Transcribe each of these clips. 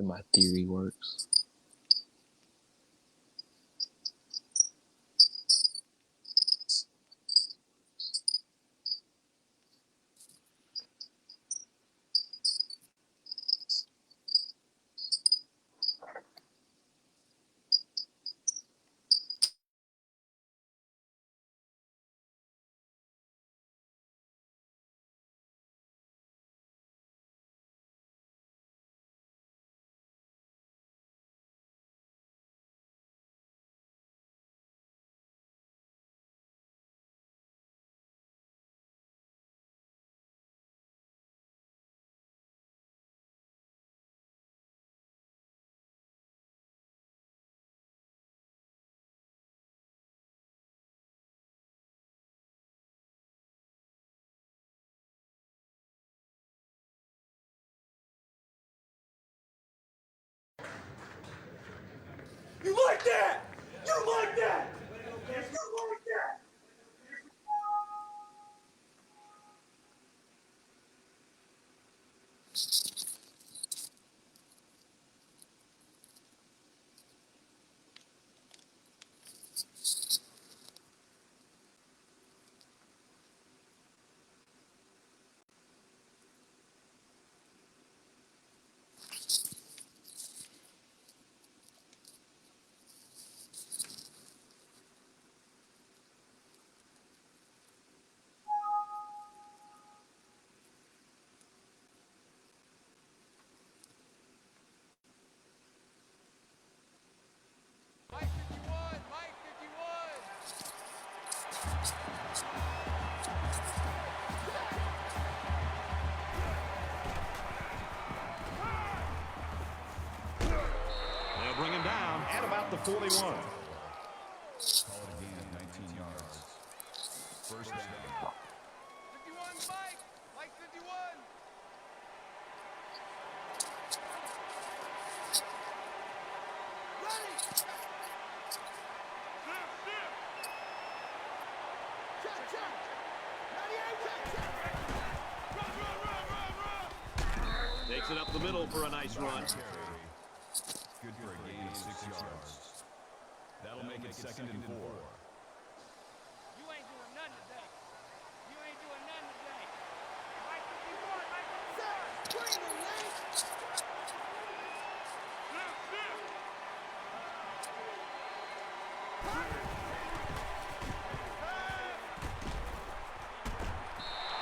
if my theory works. You like that? You like that? You like that? They'll bring him down at about the 41. Call it again, 19 yards. First down. 51, Mike. Mike 51. Ready. Check, check. 98, check. Run. Takes it up the middle for a nice run. Good for a gain of 6 yards. That'll make it 2nd and 4. You ain't doing nothing today. You ain't doing nothing today. Mike 51, Mike 51. Bring the link.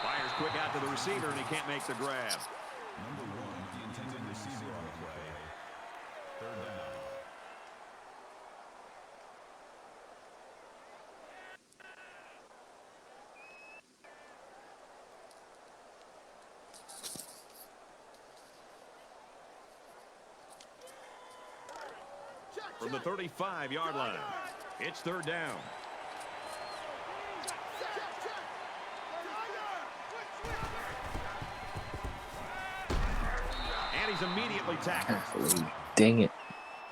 Fires quick out to the receiver, and he can't make the grab. Number 1, the intended receiver on the play. 3rd down. From the 35-yard line, it's 3rd down. And he's immediately tackled. Dang it.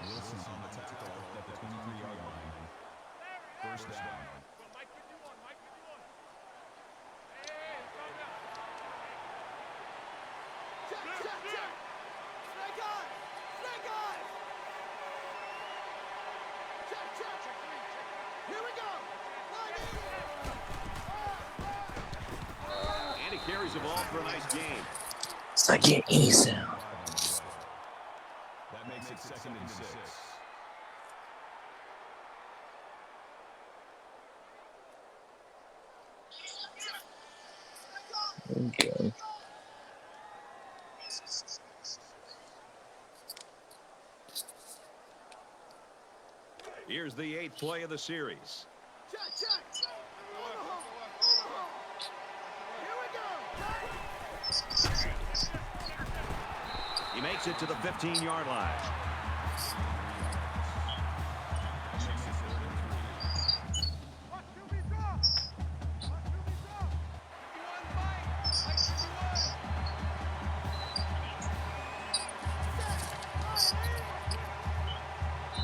Wilson on the tackle at the 23-yard line. First down. Mike 51, Mike 51. Hey, throw down. Check. Snake eyes. Snake eyes. Check. Here we go. And he carries the ball for a nice gain. It's not getting any sound. That makes it 2nd and 6. Okay. Here's the 8th play of the series. Check. Omaha. Here we go. He makes it to the 15-yard line.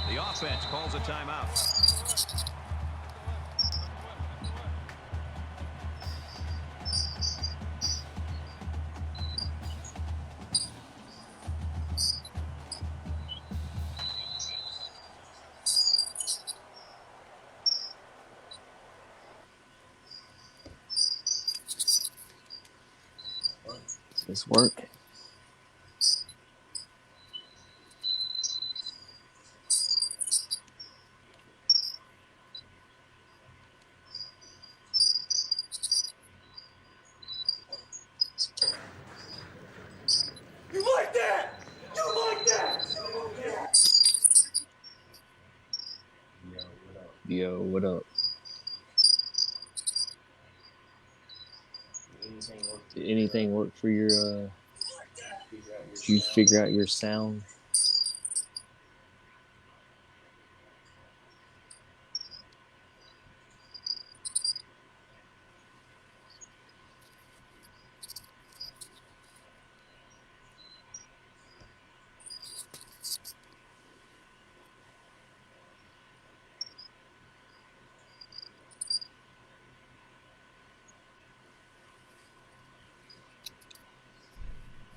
The offense calls a timeout. This work. You like that? You like that? Yo, what up? Did anything work for your did you figure out your sound?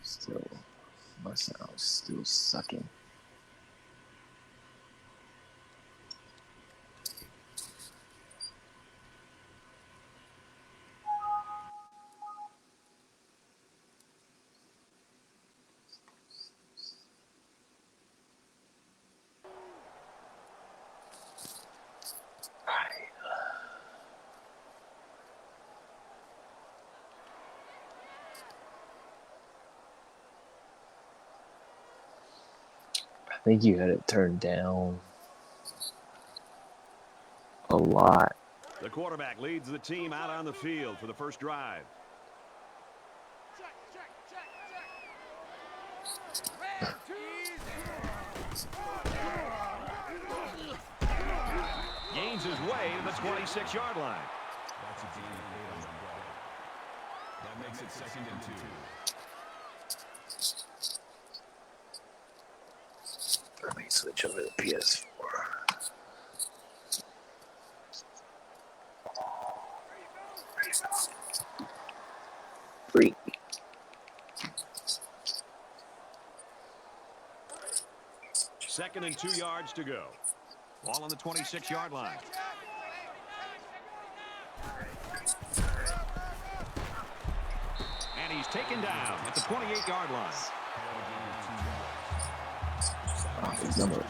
Still, my sound's still sucking. I think you had it turned down a lot. The quarterback leads the team out on the field for the first drive. Check, check, check, check. Red, Gains his way to the 26-yard line. That's a gain of 8 on the play. That makes it 2nd and 2. Let me switch over to PS4. Freak. Second and 2 yards to go. Ball on the 26-yard line. And he's taken down at the 28-yard line. Number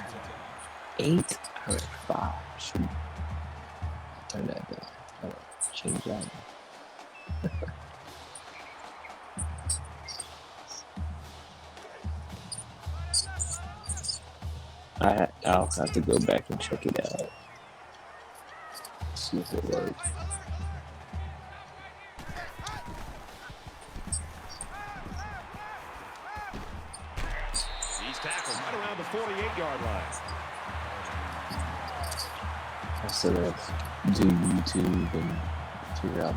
8 or 5. Should turn that down. I don't change that. I'll have to go back and check it out. See if it works. He's tackled right around the 48-yard line. I still have to do YouTube and figure out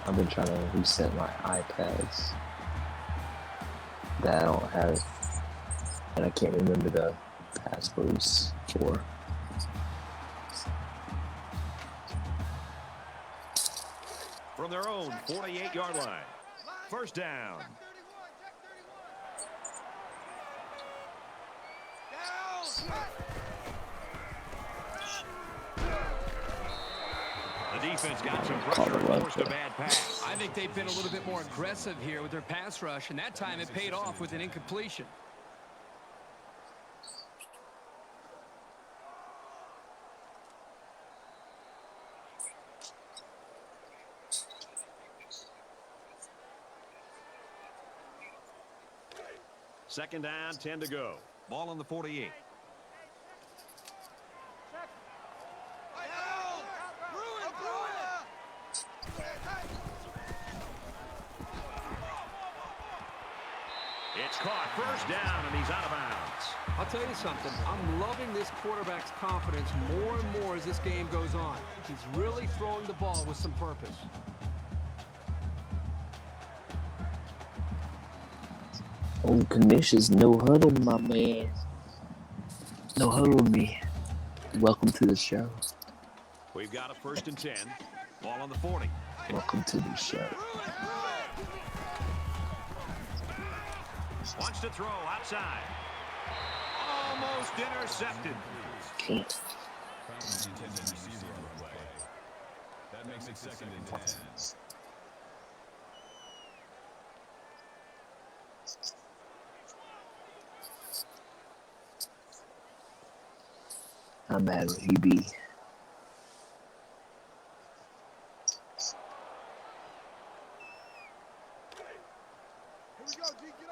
I've been trying to reset my iPads that I don't have, and I can't remember the passwords for. From their own 48-yard line. First down. The defense got some pressure and forced a bad pass. I think they've been a little bit more aggressive here with their pass rush, and that time it paid off with an incompletion. Second down, 10 to go. Ball on the 48. It's caught. First down, and he's out of bounds. I'll tell you something. I'm loving this quarterback's confidence more and more as this game goes on. He's really throwing the ball with some purpose. Oh, Kanish's no huddle, my man. No huddle with me. Welcome to the show. We've got a first and 10. Ball on the 40. Welcome to the show. Wants to throw outside. Almost intercepted. Can't. Found the intended receiver on the play. That makes it 2nd and 10. How mad would he be?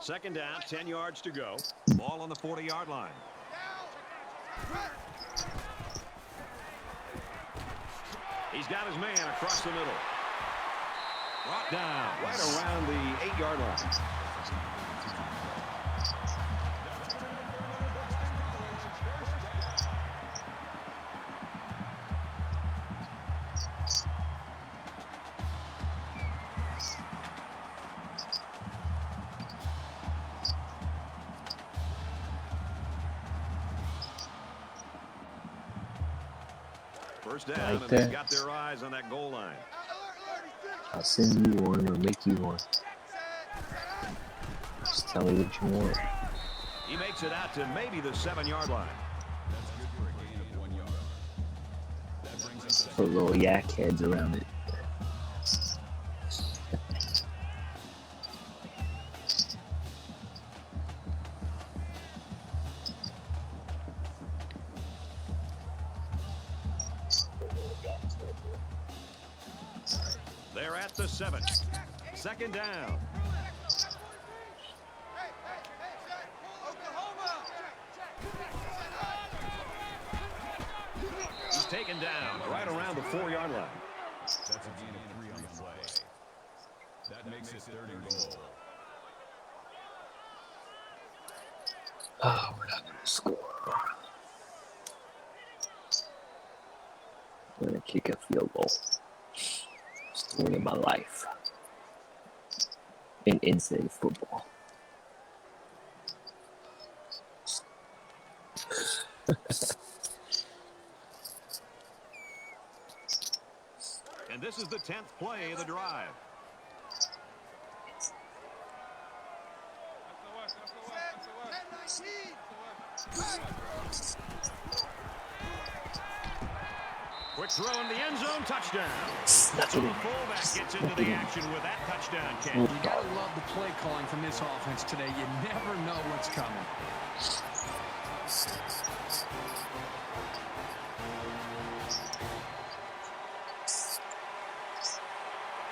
Second down, 10 yards to go. Ball on the 40-yard line. He's got his man across the middle. Brought down right around the 8-yard line. First down, Right and there. they've got their eyes on that goal line. I'll send you one or make you one. Just tell me what you want. He makes it out to maybe the 7-yard line. That's good for a gain of 1 yard. That brings us to Put little yak heads around it. They're at the 7. Second down. He's taken down right around the 4-yard line. that's a gain of 3 on the play. That makes it 3rd and goal. Oh, we're not gonna score. I'm gonna kick a field goal. Story of my life in NCAA football. And this is the 10th play of the drive. Quick throw in the end zone, touchdown. So the fullback gets into the action with that touchdown catch. You gotta love the play calling from this offense today. You never know what's coming.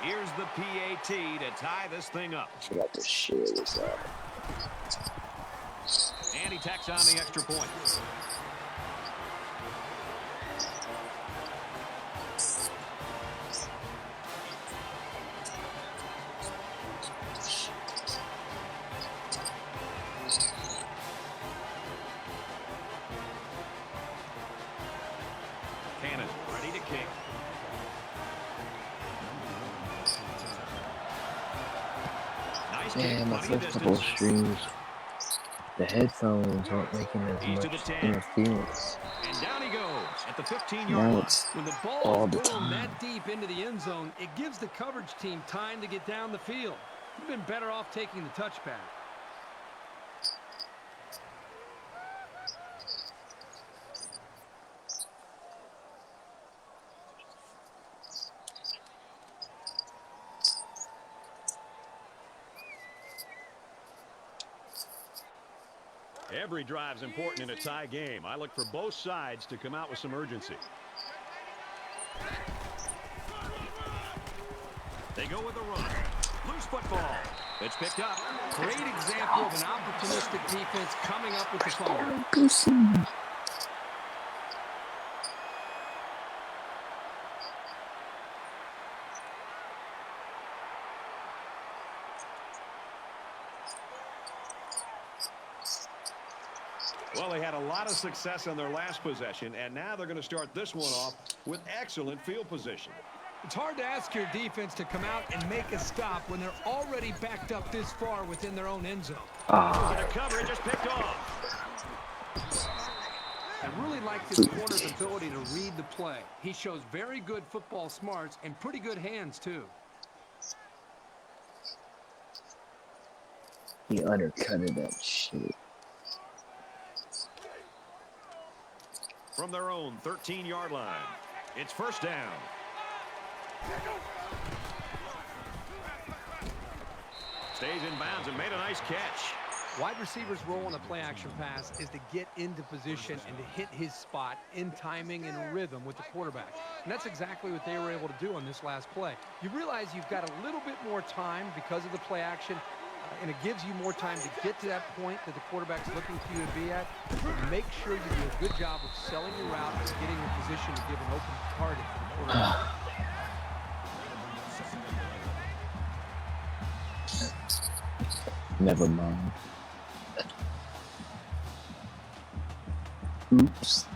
Here's the PAT to tie this thing up. I forgot to share this out. And he tacks on the extra point. Cannon ready to kick. Nice kick, Yeah, my plenty of first couple of distance. streams, the headphones aren't making as He's to the much 10. interference. And down he goes at the 15-yard Now line. it's When the all ball the is thrown time. that deep into the end zone, it gives the coverage team time to get down the field. You've been better off taking the touchback. Every drive's important in a tie game. I look for both sides to come out with some urgency. They go with a run. Loose football. It's picked up. Great example of an opportunistic defense coming up with the fumble. Goosey. Well, they had a lot of success on their last possession, and now they're going to start this one off with excellent field position. It's hard to ask your defense to come out and make a stop when they're already backed up this far within their own end zone. Ah, The coverage just picked off. I really like this corner's ability to read the play. He shows very good football smarts and pretty good hands, too. he undercutted that shit. From their own 13-yard line, it's first down. Stays in bounds and made a nice catch. Wide receiver's role in a play-action pass is to get into position and to hit his spot in timing and rhythm with the quarterback. And that's exactly what they were able to do on this last play. You realize you've got a little bit more time because of the play-action, and it gives you more time to get to that point that the quarterback's looking for you to be at. But make sure you do a good job of selling your route and getting in position to give an open target for the quarterback. Never mind. Oops.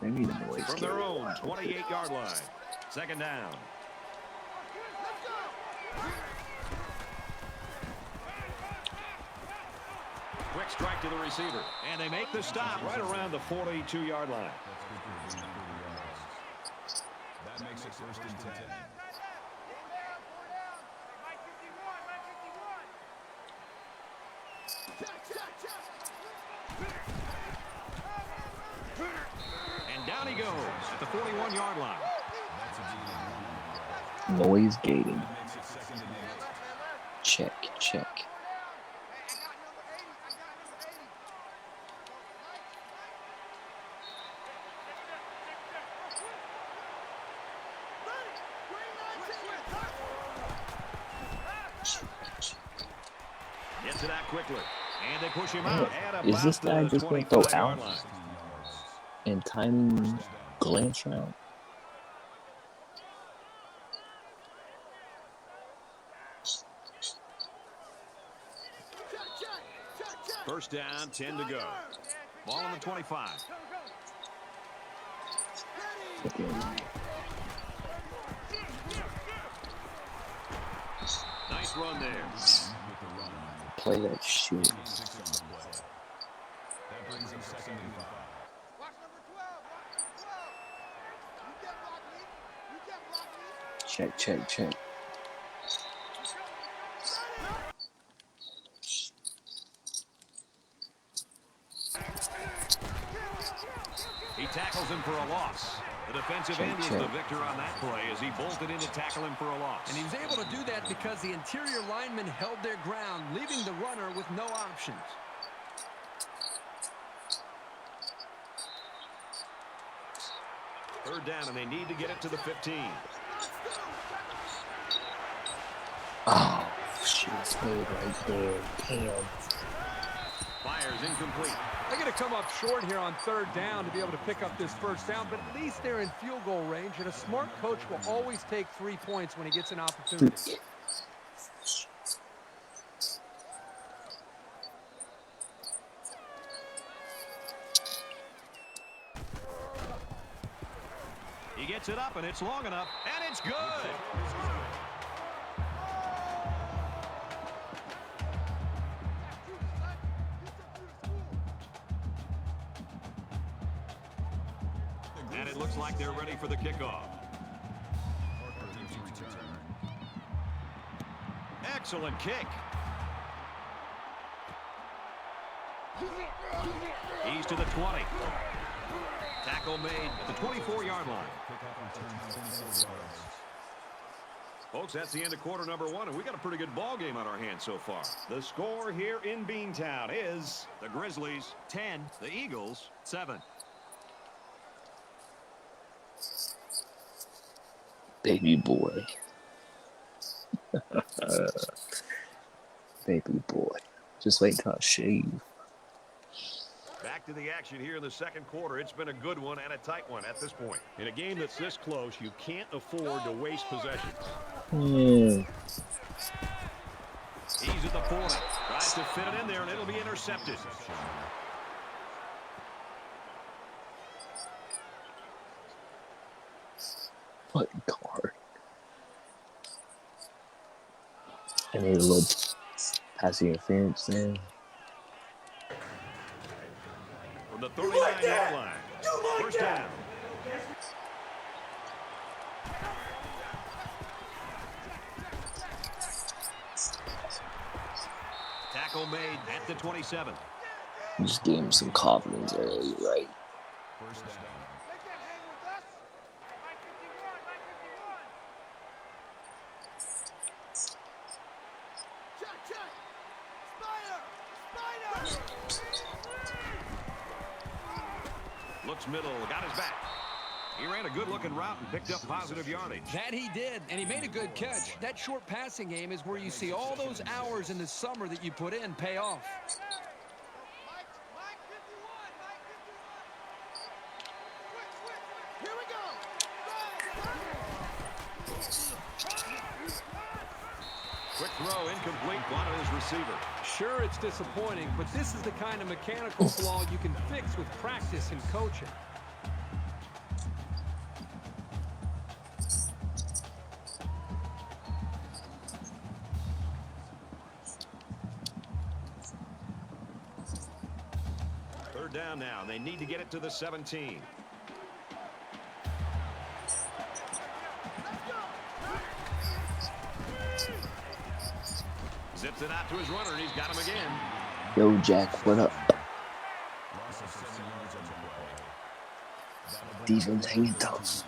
Maybe the boys From their own 28-yard line. Second down. Quick strike to the receiver. And they make the stop right around the 42-yard line. That makes it first and 10. And down he goes at the 41-yard line. noise gating. Check, check. Gets it out quickly. And they push him out. Is this guy just going to throw out and timing glance route? First down, 10 to go. Ball on the 25. Nice run there. Play that shit. That brings him second and 5. Check, check, check. He tackles him for a loss. The defensive end was the victor on that play as he bolted in to tackle him for a loss. And he was able to do that because the interior linemen held their ground, leaving the runner with no options. Third down, and they need to get it to the 15. Oh, shit, stayed right there. Damn. Fires incomplete. They're going to come up short here on third down to be able to pick up this first down, but at least they're in field goal range, and a smart coach will always take 3 points when he gets an opportunity. He gets it up, and it's long enough, and it's good. And it looks like they're ready for the kickoff. Excellent kick. He's to the 20. Tackle made at the 24-yard line. Folks, that's the end of quarter number 1, and we got a pretty good ball game on our hands so far. The score here in Beantown is the Grizzlies 10, the Eagles 7. Baby boy. Baby boy. Just wait till I shave. Back to the action here in the second quarter. It's been a good one and a tight one at this point. In a game that's this close, you can't afford to waste possessions. He's at the 40. Tries to fit it in there, and it'll be intercepted. Fucking card. I need a little passing interference there. From the 39-yard line. First down. Tackle made at the 27. Just gave him some confidence early, right? First down. They can't hang with us. Mike 51, Mike 51. Check, check. Spider! Looks middle, got his back. He ran a good-looking route and picked up positive yardage. That he did, and he made a good catch. That short passing game is where you see all those hours in the summer that you put in pay off. Mike 51, Mike 51. Quick, quick, quick. Here we go. Quick throw, incomplete, wanted his receiver. Sure, it's disappointing, but this is the kind of mechanical flaw you can fix with practice and coaching. Third down now. They need to get it to the 17. Zips it out to his runner, and he's got him again. Yo, Jack, what up? Loss of 7 yards on the play. Defense hanging tough.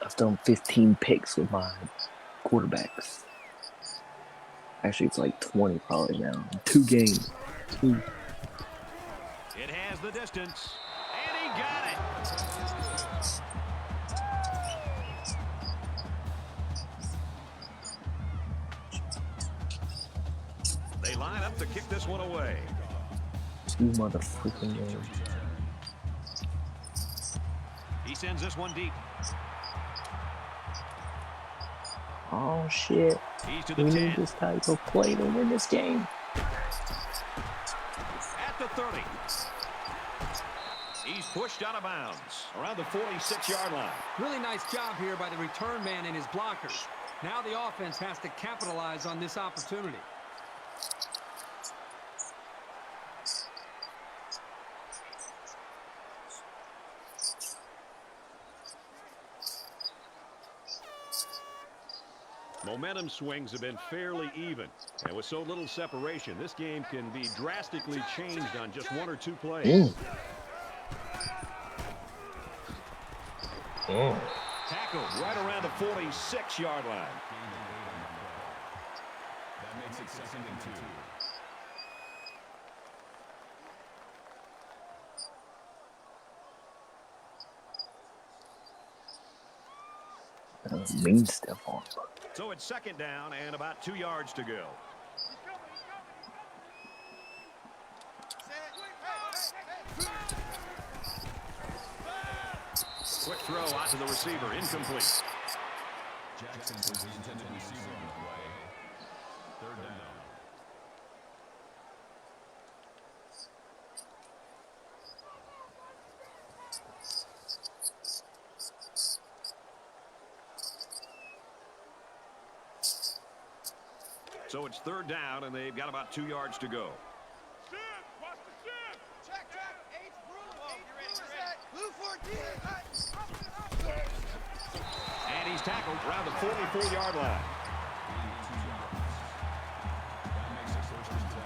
I've thrown 15 picks with my quarterbacks. Actually, it's like 20 probably now. 2 games. 2. It has the distance, and he got it. They line up to kick this one away. 2 motherfucking games. He sends this one deep. Oh, shit. He's to the We 10. need this type of play to win this game. At the 30. He's pushed out of bounds around the 46-yard line. Really nice job here by the return man and his blockers. Now the offense has to capitalize on this opportunity. Momentum swings have been fairly even. And with so little separation, this game can be drastically changed on just 1 or 2 plays. Tackled right around the 46-yard line. That makes it 2nd and 2. That was mean stuff on. So it's 2nd down and about 2 yards to go. Quick throw out to the receiver, incomplete. Jackson was the intended receiver on the play. 3rd down. So it's 3rd down, and they've got about 2 yards to go. Watch the shift. Check, check. H blue is that? Blue 14. And he's tackled around the 44-yard line. That makes it 1st and 10.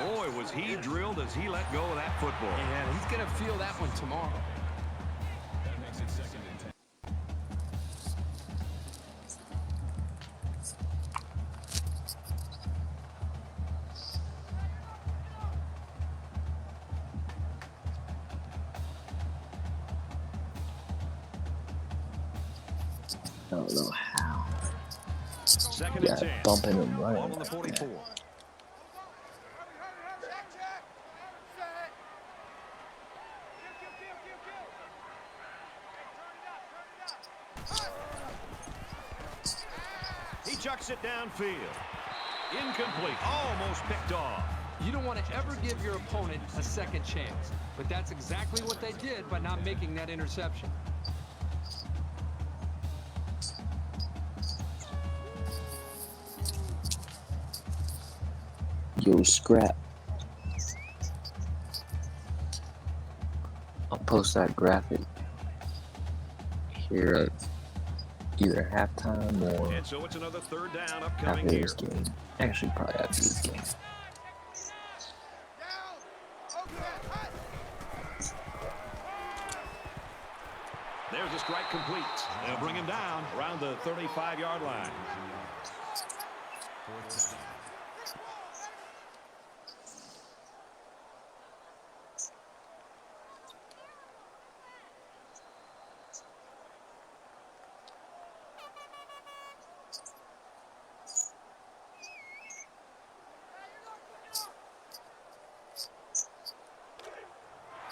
Boy, was he drilled as he let go of that football. And he's going to feel that one tomorrow. That makes it 2nd and 10. I don't know how. 2nd Yeah, and 10. bumping and running. Ball on the 44. Check, check. Set. Kill. He chucks it downfield. Incomplete. Almost picked off. You don't want to ever give your opponent a second chance, but that's exactly what they did by not making that interception. Yo, scrap. I'll post that graphic here at either halftime or And so it's another third down after upcoming here. this game. Actually, probably after this game. There's a strike complete. They'll bring him down around the 35-yard line.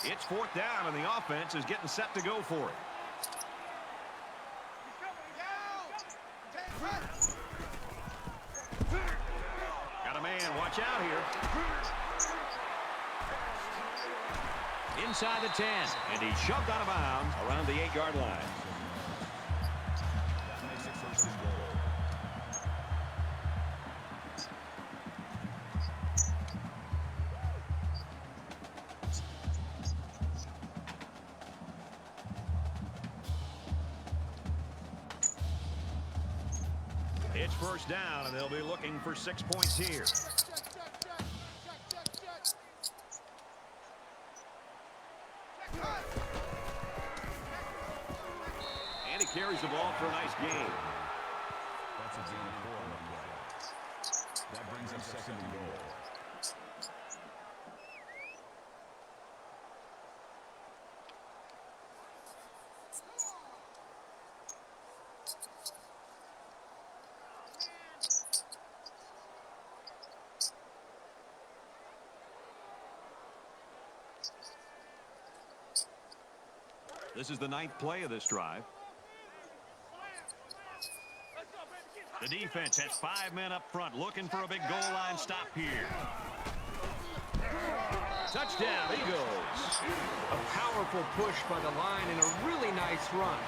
It's fourth down, and the offense is getting set to go for it. Got a man, watch out here. Inside the 10, and he shoved out of bounds around the 8-yard line. That makes it first and goal. It's first down, and they'll be looking for 6 points here. And he carries the ball for a nice gain. That's a gain of 4 on the play. That brings up second and goal. This is the 9th play of this drive. The defense has 5 men up front looking for a big goal line stop here. Touchdown, Eagles. A powerful push by the line and a really nice run.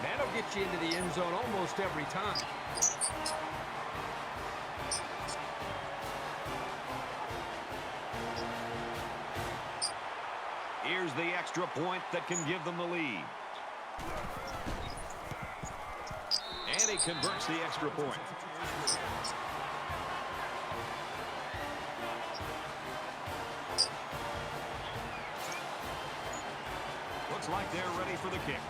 That'll get you into the end zone almost every time. Here's the extra point that can give them the lead. And he converts the extra point. Looks like they're ready for the kick.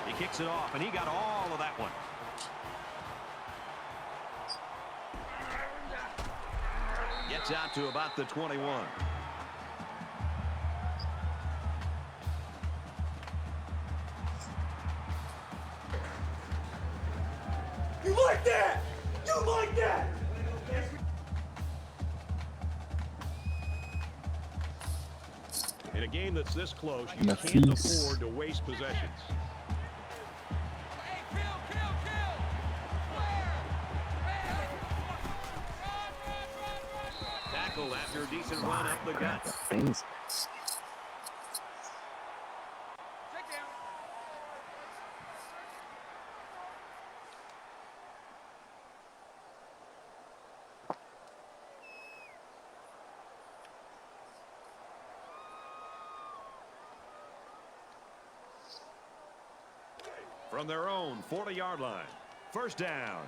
He kicks it off, and he got all of that one. Gets out to about the 21. You like that? You like that? In a game that's this close, you can't Nafis. afford to waste possessions. Hey, kill! Where? Tackled after a decent run up the gut. Things. Check down. From their own 40-yard line. First down.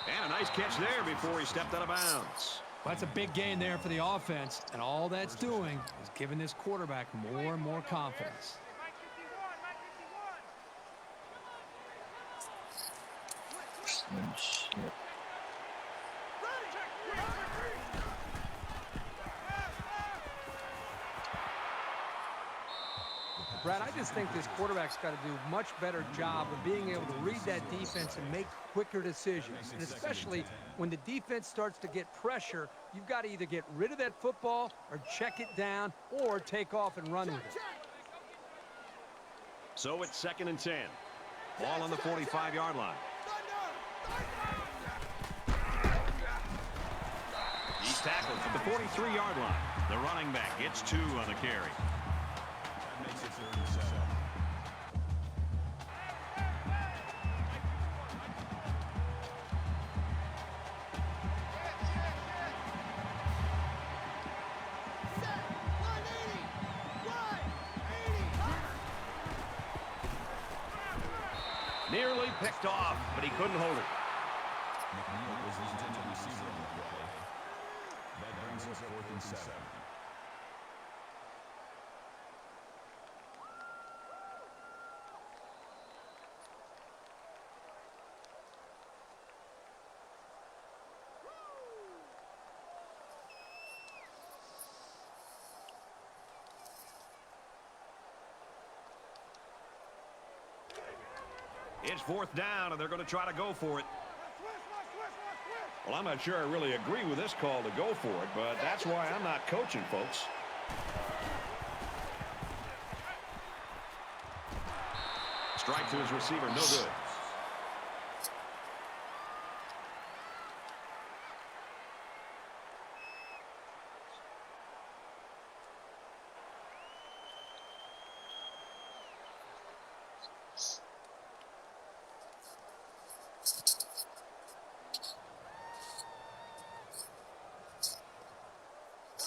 And a nice catch there before he stepped out of bounds. Well, that's a big gain there for the offense, and all that's doing is giving this quarterback more and more confidence. Mike 51, Mike 51. Oh, shit. Brad, I just think this quarterback's got to do a much better job of being able to read that defense and make quicker decisions. And especially when the defense starts to get pressure, you've got to either get rid of that football or check it down or take off and run with it. So it's 2nd and 10. Ball on the 45-yard line. He's tackled at the 43-yard line. The running back gets 2 on the carry. That makes it 3rd and 7. Nearly picked off, but he couldn't hold it. McNeil was the intended receiver on the play. That brings us 4th and 7. It's 4th down, and they're going to try to go for it. Well, I'm not sure I really agree with this call to go for it, but that's why I'm not coaching, folks. Strike to his receiver, no good.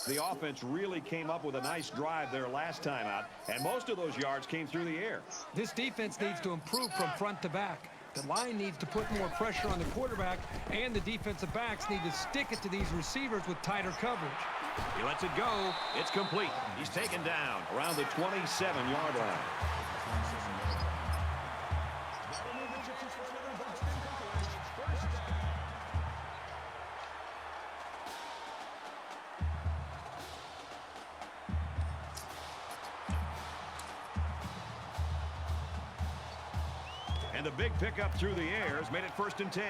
The offense really came up with a nice drive there last time out, and most of those yards came through the air. This defense needs to improve from front to back. The line needs to put more pressure on the quarterback, and the defensive backs need to stick it to these receivers with tighter coverage. He lets it go. It's complete. He's taken down around the 27-yard line. And the big pickup through the air has made it 1st and 10.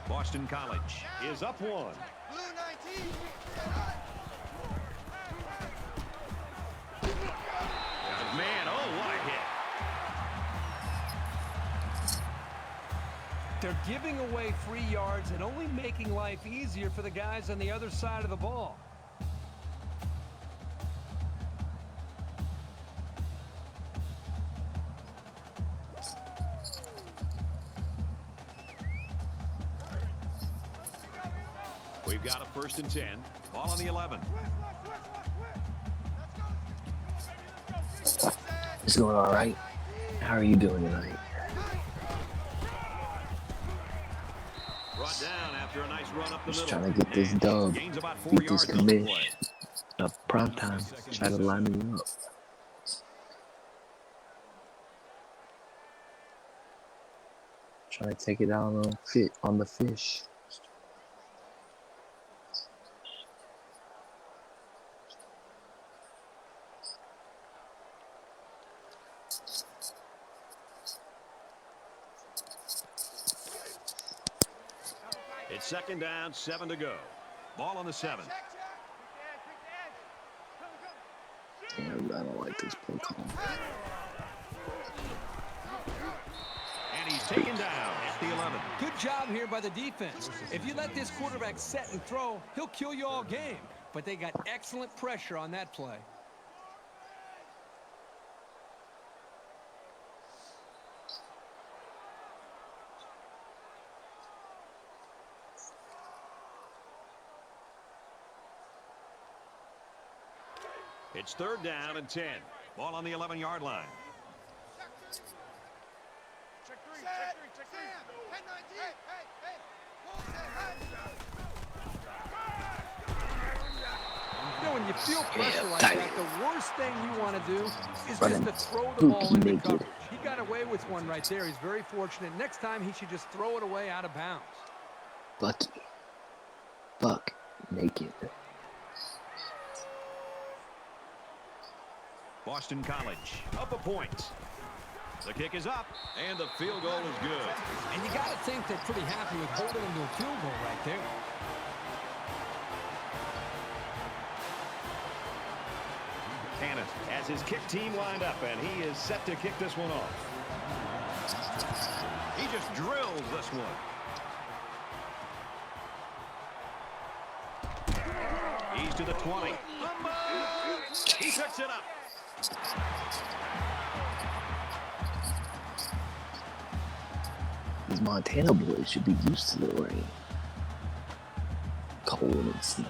Boston College is up 1. Blue 19. Man, oh, what a hit. They're giving away free yards and only making life easier for the guys on the other side of the ball. We've got a 1st and 10. Ball on the 11. It's going all right. How are you doing tonight? Brought down after a nice run up the Just middle. trying to get this And dub, gains about 4 beat this yards on the play. commish. Prime time. Try to line me up. Trying to take it out on the fish. It's 2nd down, 7 to go. Ball on the 7. Damn, I don't like this play call. And he's taken down at the 11. Good job here by the defense. If you let this quarterback set and throw, he'll kill you all game. But they got excellent pressure on that play. It's 3rd down and 10. Ball on the 11-yard line. Check 3, check 3. 10-19. Hey. You know, when you feel pressure like tight. that, the worst thing you want to do is Running just to throw the ball spooky into naked. coverage. He got away with one right there. He's very fortunate. Next time, he should just throw it away out of bounds. Bucky. Buck. Naked. Boston College up a point. The kick is up, and the field goal is good. And you got to think they're pretty happy with holding him to a field goal right there. Hannon has his kick team lined up, and he is set to kick this one off. He just drills this one. He's to the 20. He picks it up. These Montana boys should be used to the rain. Cold and snow.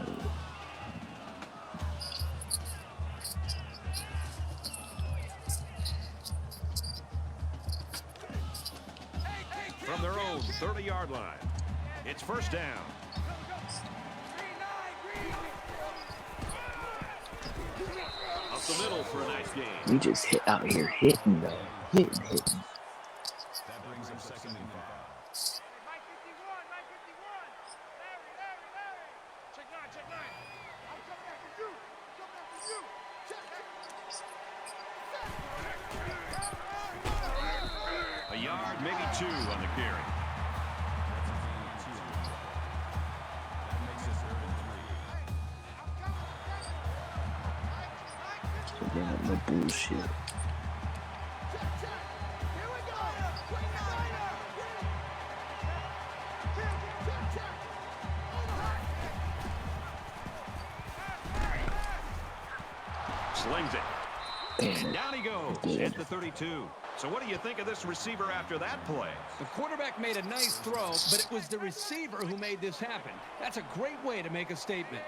From their own 30-yard line. It's first down. Up the middle for a nice game. We just hit out here hitting though. Hitting. That brings up 2nd and 5. Mike 51, Mike 51. Larry. Check nine. I'm coming after you. A yard, maybe 2 on the carry. That makes it 3rd and 3. Again, no bullshit. Slings it. Damn. Down he goes at the 32. So what do you think of this receiver after that play? The quarterback made a nice throw, but it was the receiver who made this happen. That's a great way to make a statement.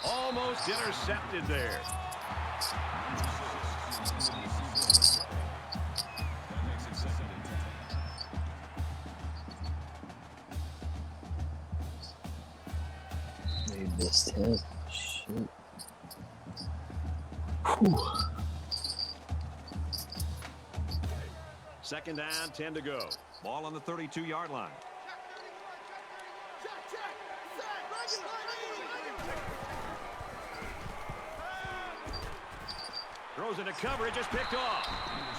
Almost intercepted there. That makes it 2nd and 10. They missed him. Shit. Whew. Second down, 10 to go. Ball on the 32-yard line. Throws into coverage, just picked off.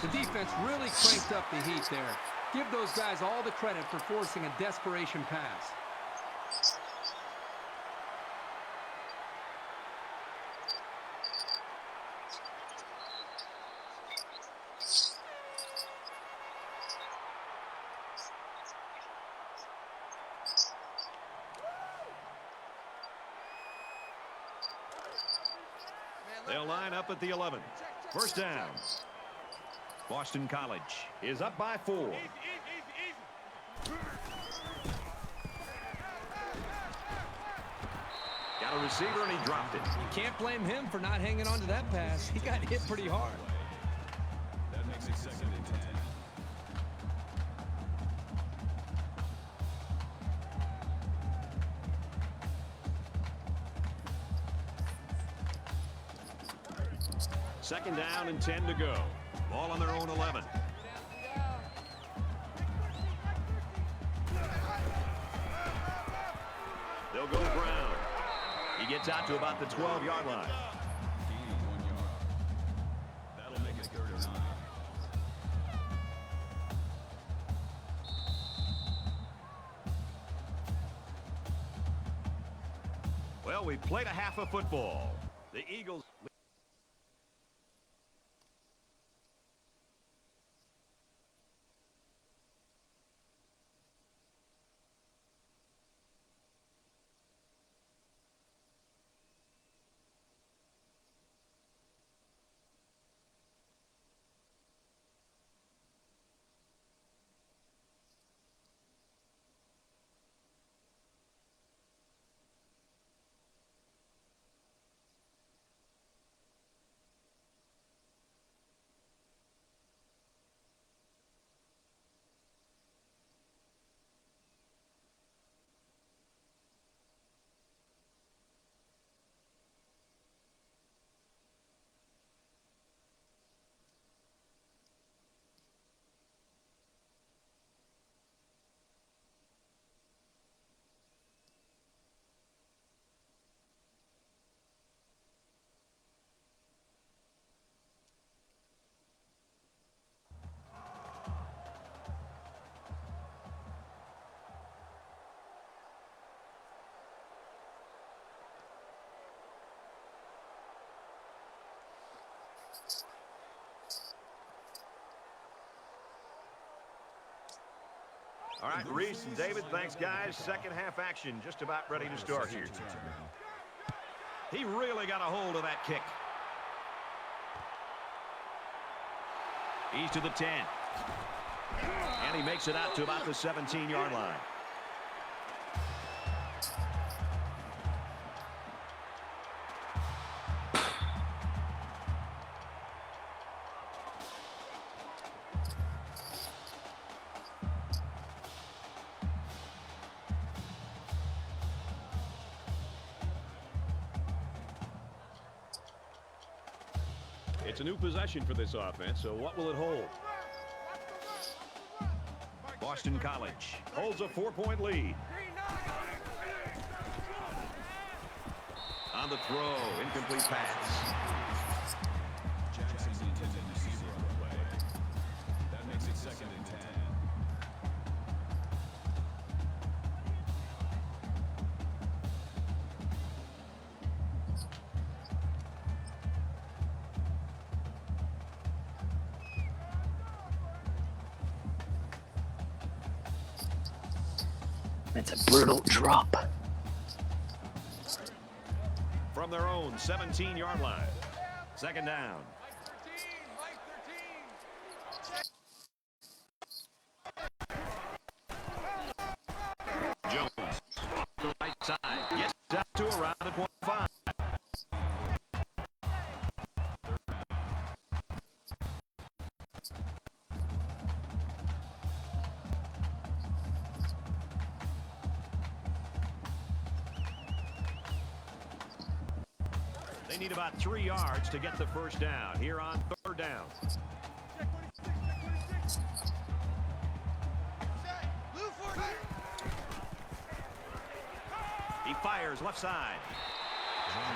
The defense really cranked up the heat there. Give those guys all the credit for forcing a desperation pass. They'll line up at the 11. First down. Boston College is up by 4. Got a receiver and he dropped it. You can't blame him for not hanging on to that pass. He got hit pretty hard. That makes it 2nd and 10. Second down and 10 to go. Ball on their own 11. They'll go ground. He gets out to about the 12-yard line. Gaining 1 yard. That'll make it 3rd and 9. Well, we played a half of football. The Eagles... All right, Reese and David, thanks, guys. Second half action just about ready to start here. He really got a hold of that kick. He's to the 10. And he makes it out to about the 17-yard line. It's a new possession for this offense, so what will it hold? Boston College holds a 4-point lead. On the throw, incomplete pass. Jackson's intended receiver on the play. That makes it 2nd and 10. That's a brutal drop. From their own 17-yard line. 2nd down. Jones, the right side, gets out to around the 25. They need about 3 yards to get the first down here on 3rd down. He fires left side.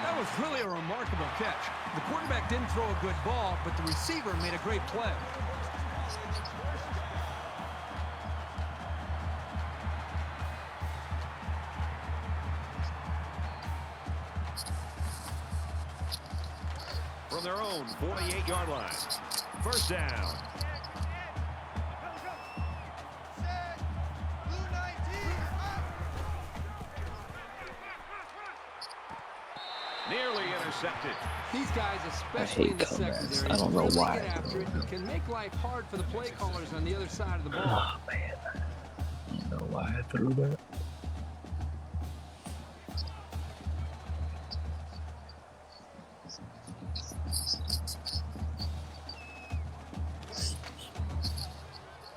That was really a remarkable catch. The quarterback didn't throw a good ball, but the receiver made a great play. From their own 48-yard line. 1st down. Nearly intercepted. These guys, especially in the secondary, I don't know really why. get after it and can make life hard for the play callers on the other side of the ball. Oh man, I don't know why I threw that.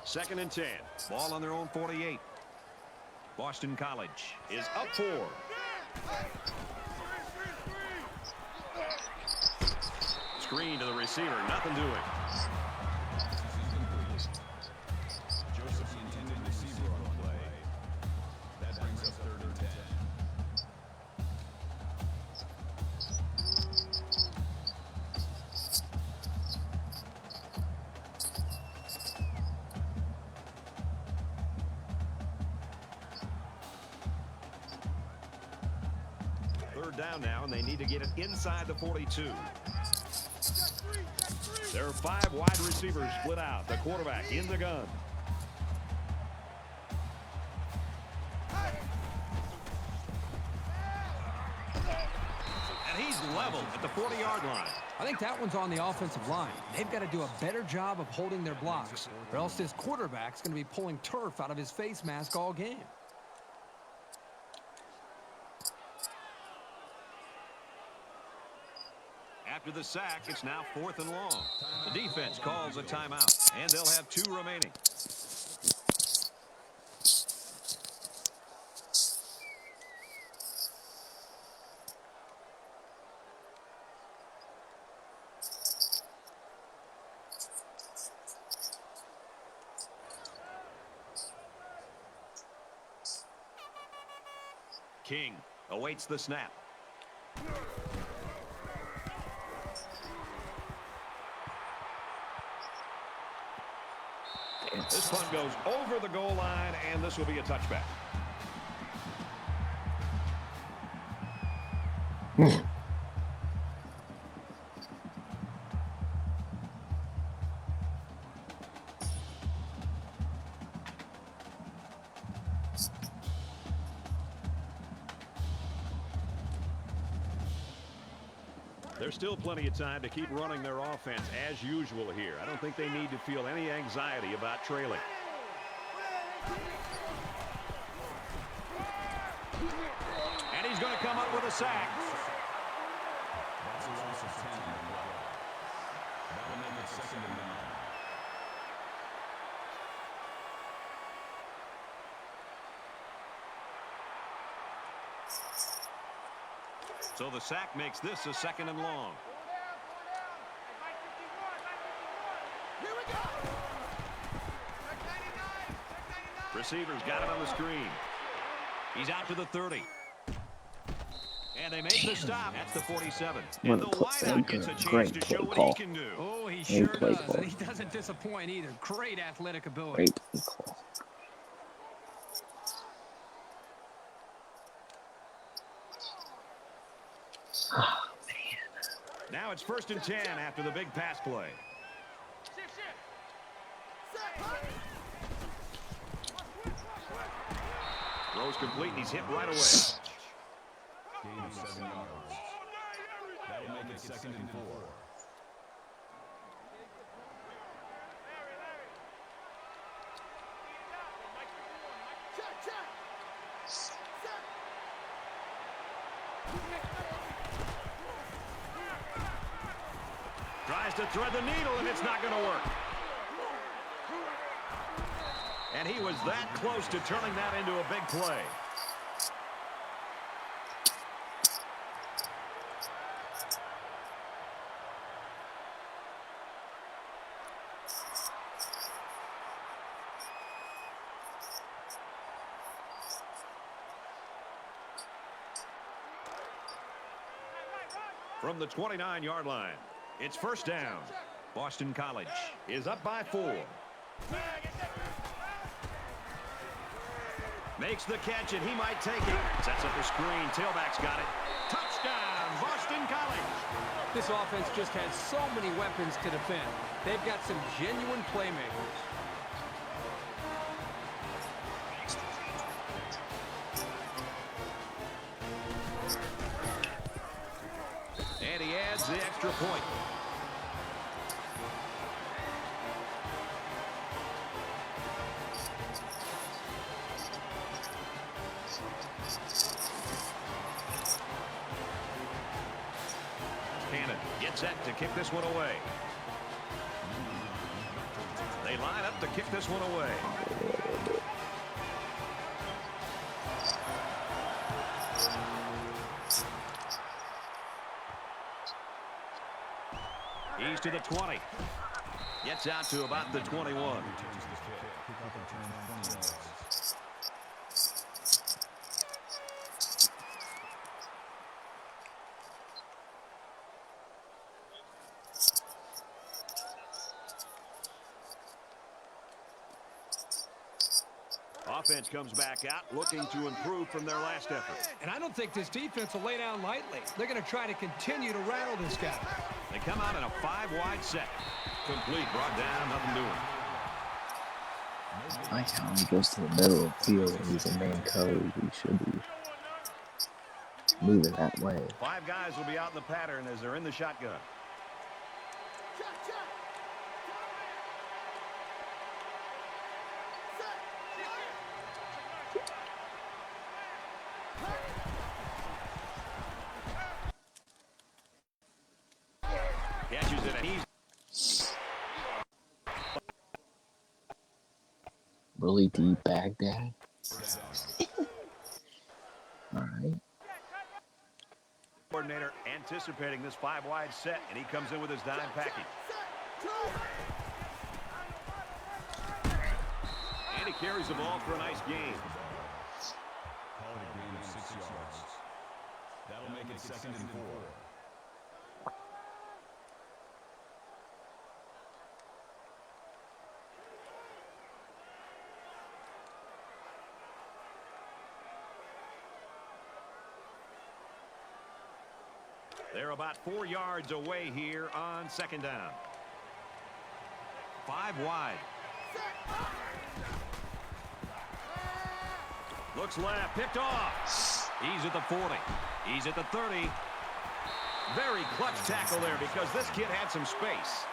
Second and 10. Ball on their own 48. Boston College is up 4. Screen to the receiver. Nothing doing. Joseph's the intended receiver on the play. That brings us 3rd and 10. Third down now, and they need to get it inside the 42. There are 5 wide receivers split out. The quarterback in the gun. And he's level at the 40-yard line. I think that one's on the offensive line. They've got to do a better job of holding their blocks, or else this quarterback's going to be pulling turf out of his face mask all game. After the sack, it's now 4th and long. The defense calls a timeout, and they'll have 2 remaining. King awaits the snap. This punt goes over the goal line, and this will be a touchback. There's still plenty of time to keep running their offense as usual here. I don't think they need to feel any anxiety about trailing. And he's going to come up with a sack. That's a loss of 10 on the play. That'll make it 2nd and 9. So the sack makes this a 2nd and long. Here we go. Check 99. Check 99. Receivers got it on the screen. He's out to the 30. And they make the stop. That's the 47. What And a the play. wideout gets a chance Great to play show what call. he can do. Oh, he Great sure play does. call. And he doesn't disappoint either. Great athletic ability. Great play call. Oh, man. Now it's 1st and 10 after the big pass play. Shift, shift. Set, punch. Throws complete, and he's hit right away. Gain of 7 yards. That'll make it 2nd and 4. Check, check. Set. Tries to thread the needle, and it's not going to work. And he was that close to turning that into a big play. From the 29-yard line, it's 1st down. Boston College is up by 4. Makes the catch, and he might take it. Sets up the screen. Tailback's got it. Touchdown, Boston College. This offense just has so many weapons to defend. They've got some genuine playmakers. And he adds the extra point. Cannon gets set to kick this one away. They line up to kick this one away. He's to the 20. Gets out to about the 21. Touches the kick. Pick up a turn of 20 yards. Offense comes back out looking to improve from their last effort. And I don't think this defense will lay down lightly. They're going to try to continue to rattle this guy. They come out in a 5-wide set. Complete, brought down, nothing doing. I like how he goes to the middle of the field and he's a man code. He should be moving that way. 5 guys will be out in the pattern as they're in the shotgun. Check, check. Catches it, and he's Really deep Baghdad. All right. coordinator anticipating this 5-wide set, and he comes in with his dime package. And he carries the ball for a nice gain. Call it a gain of 6 yards. That'll make it 2nd and 4. They're about 4 yards away here on 2nd down. 5 wide. Looks left, picked off. He's at the 40. He's at the 30. Very clutch tackle there because this kid had some space.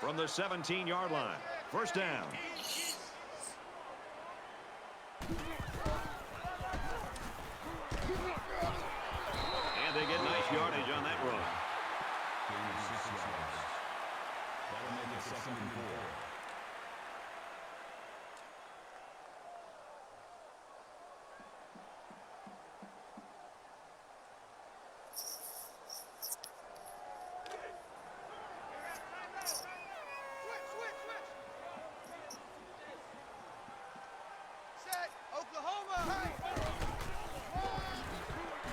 From the 17-yard line. First down. And they get nice yardage on that run. Gain of 6 yards. That'll make it 2nd and 4.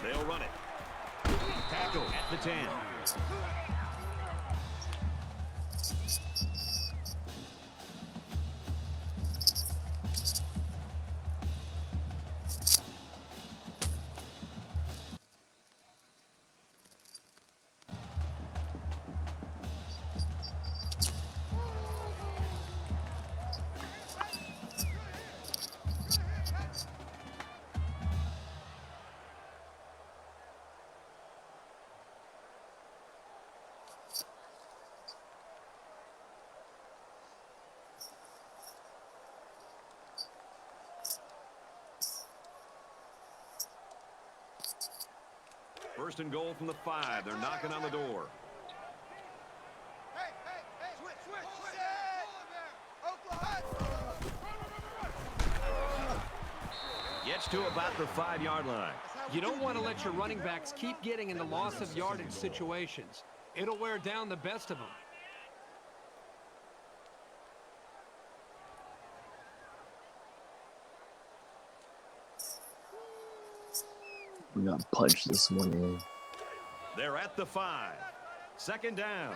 They'll run it. Tackle at the 10. First and goal from the 5. They're knocking on the door. Gets to about the 5-yard line. You don't want to let your running backs keep getting into loss of yardage situations. It'll wear down the best of them. We got punched this one in. They're at the 5. Second down.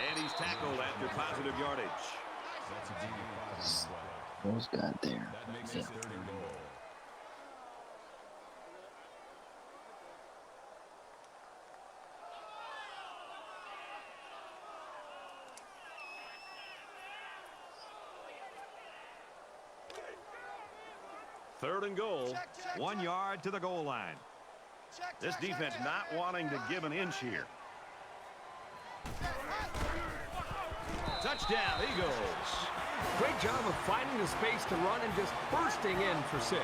And he's tackled after positive yardage. That's a gain of 5 on the play. Almost got there. That makes Yeah. it 3rd and goal. Third and goal. 1 yard to the goal line. This defense not wanting to give an inch here. Touchdown, Eagles. Great job of finding the space to run and just bursting in for 6.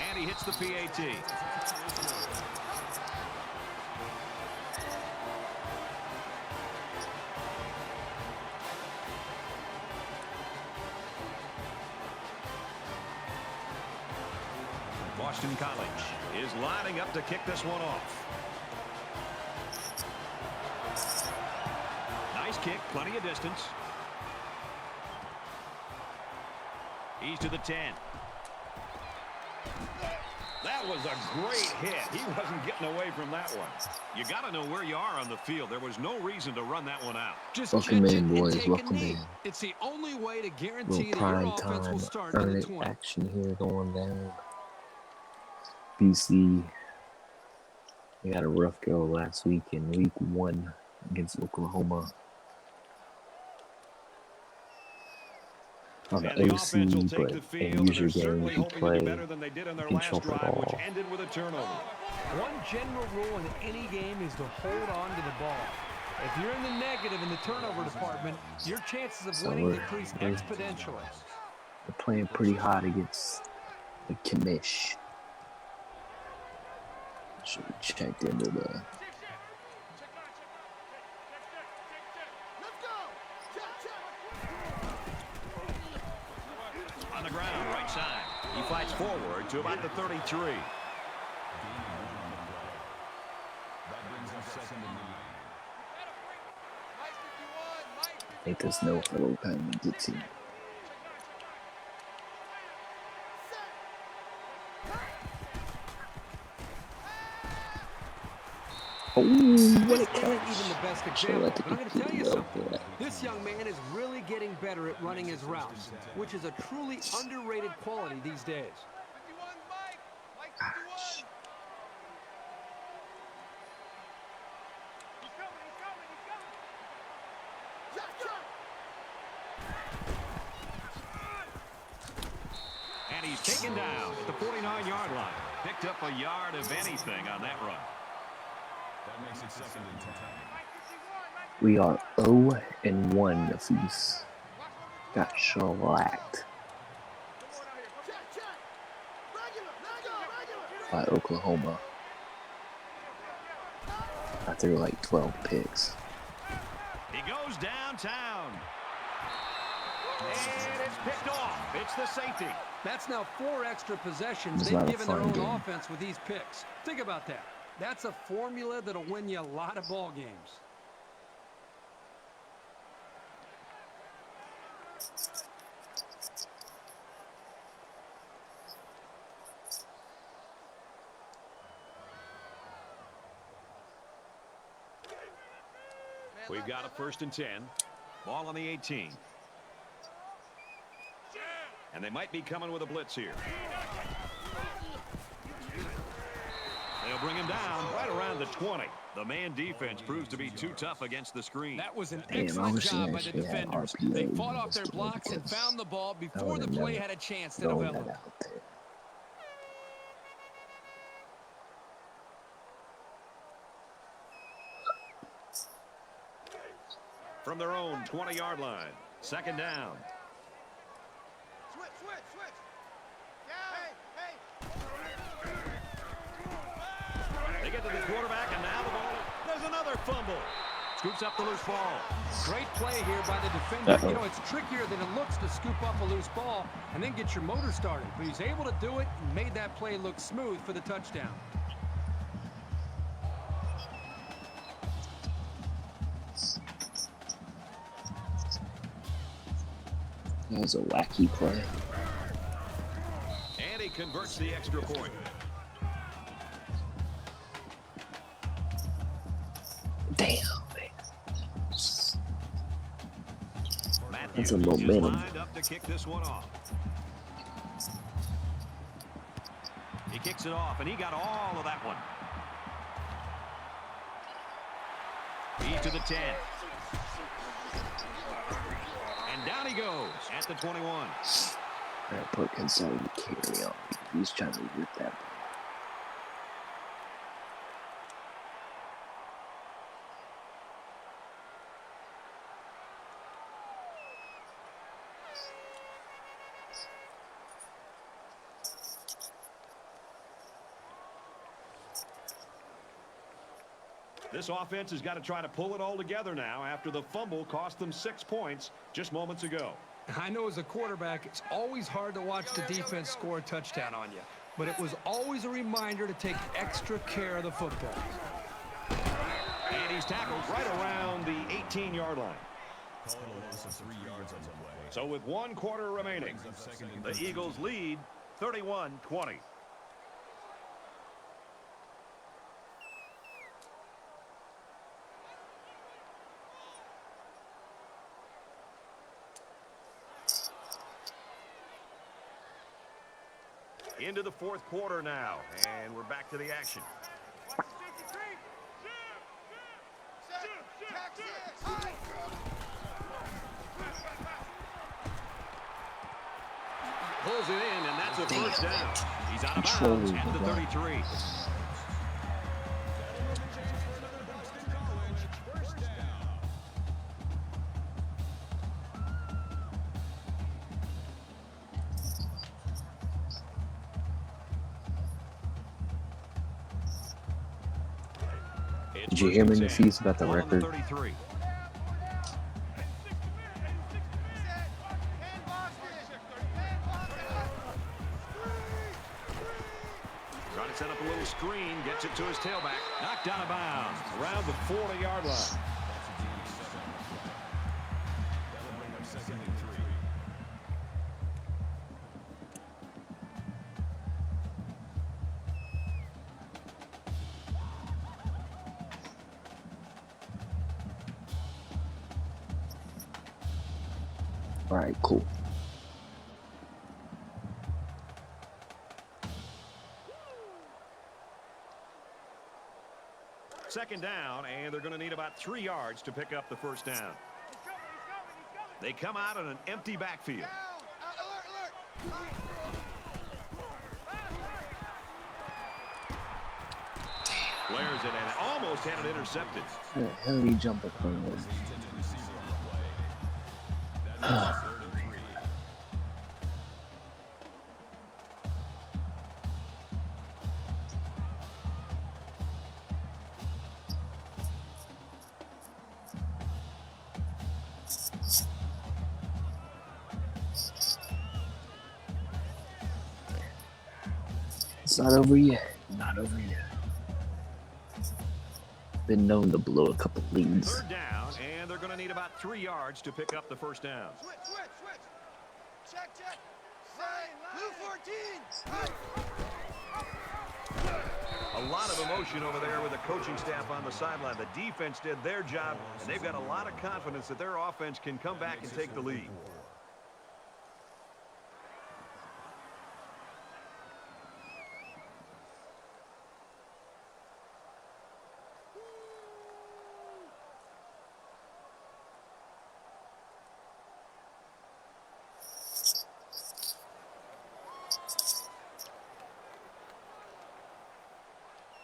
And he hits the PAT. Boston College is lining up to kick this one off. Nice kick, plenty of distance. He's to the 10. That was a great hit. He wasn't getting away from that one. You got to know where you are on the field. There was no reason to run that one out. Just Welcome catch it in, and boys. take a Welcome knee. in. It's the only way to guarantee Little that your prime offense time, will start at earn the it 20. action here going down. BC, we had a rough go last week in week 1 against Oklahoma. On the And the offense will OC, take but the in field, and user they're game, certainly if you hoping to play, do better than they did on their you can last trump it drive, which all. ended with a turnover. One general rule in any game is to hold on to the ball. If you're in the negative in the turnover department, your chances of So winning we're- decrease we're- exponentially. They're playing pretty hot against the Kamish. Should have checked into the On the ground, right side. He fights forward to about the 33. Gain of 1 on the play. That brings up 2nd and 9. Make this no huddle kind of get to. Oh, what This a isn't even catch! the best Should example, let the but I'm going to tell you go something. for that. This young man is really getting better at running his routes, which is a truly underrated quality these days. 51, Mike. Mike 51. He's coming. He's coming. He's coming. Shot, shot. And he's taken down at the 49-yard line. Picked up a yard of anything on that run. That makes it 2nd and 10. Mike 51. Mike 51. We are 0-1 if we got shellacked by Oklahoma. I threw like 12 picks. He goes downtown. And it's picked off. It's the safety. That's now 4 extra possessions It's they've not a given their fun own game. offense with these picks. Think about that. That's a formula that'll win you a lot of ball games. We've got a 1st and 10. Ball on the 18. And they might be coming with a blitz here. They'll bring him down right around the 20. The man defense proves to be too tough against the screen. That was an Damn, I excellent wish they job by the actually had defenders. RPO They fought off in their this blocks and because found the ball I before the would've play never had a chance to thrown develop. that out there. From their own 20-yard line. 2nd down. Switch, switch, switch. Down. Hey, hey. They get to the quarterback, and now the ball. There's another fumble. Scoops up the loose ball. Great play here by the defender. You know, it's trickier than it looks to scoop up a loose ball and then get your motor started. But he's able to do it and made that play look smooth for the touchdown. That was a wacky play. And he converts the extra point. Damn, man. Matthews That's a is momentum. lined up to kick this one off. He kicks it off, and he got all of that one. He's to the 10. And down he goes at the 21. That put Gonzalez to carry on. He's trying to rip that ball. This offense has got to try to pull it all together now after the fumble cost them 6 points just moments ago. I know as a quarterback, it's always hard to watch the defense score a touchdown on you. But it was always a reminder to take extra care of the football. And he's tackled right around the 18-yard line. Call a loss of 3 yards on the play. So with 1 quarter remaining, Brings up 2nd and the 13. Eagles lead 31-20. Into the 4th quarter now, and we're back to the action. Pulls it in, and that's a first down. He's out of bounds at the 33. Did you hear him in the fees about the Ball on record? 33. Trying to set up a little screen, gets it to his tailback. Knocked out of bounds around the 40-yard line. right, cool. Second down, and they're going to need about 3 yards to pick up the first down. They come out in an empty backfield. Flares it and almost had it intercepted. How the hell did he jump up on this? It's not over yet. Not over yet. Been known to blow a couple leads. Third down, and they're going to need about 3 yards to pick up the first down. Switch. Check. Blue 14. A lot of emotion over there with the coaching staff on the sideline. The defense did their job, and they've got a lot of confidence that their offense can come back and take the lead.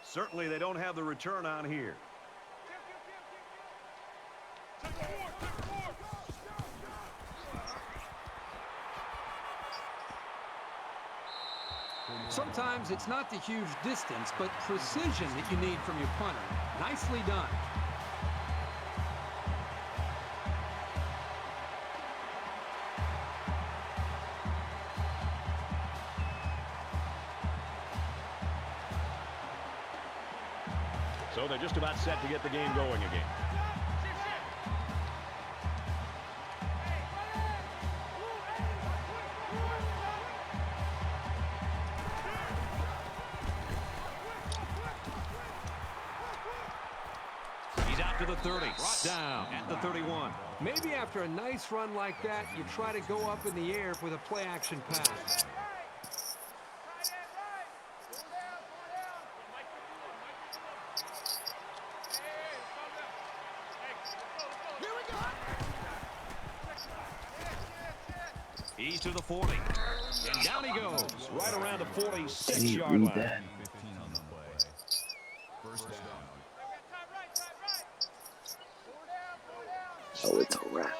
Certainly they don't have the return on here. Sometimes it's not the huge distance, but precision that you need from your punter. Nicely done. So they're just about set to get the game going again. He's out to the 30. Brought down at the 31. Maybe after a nice run like that, you try to go up in the air with a play-action pass. He's to the 40. And down he goes. Right around the 46-yard Did you line. read that? 15 on the play. First down. Oh, it's a wrap.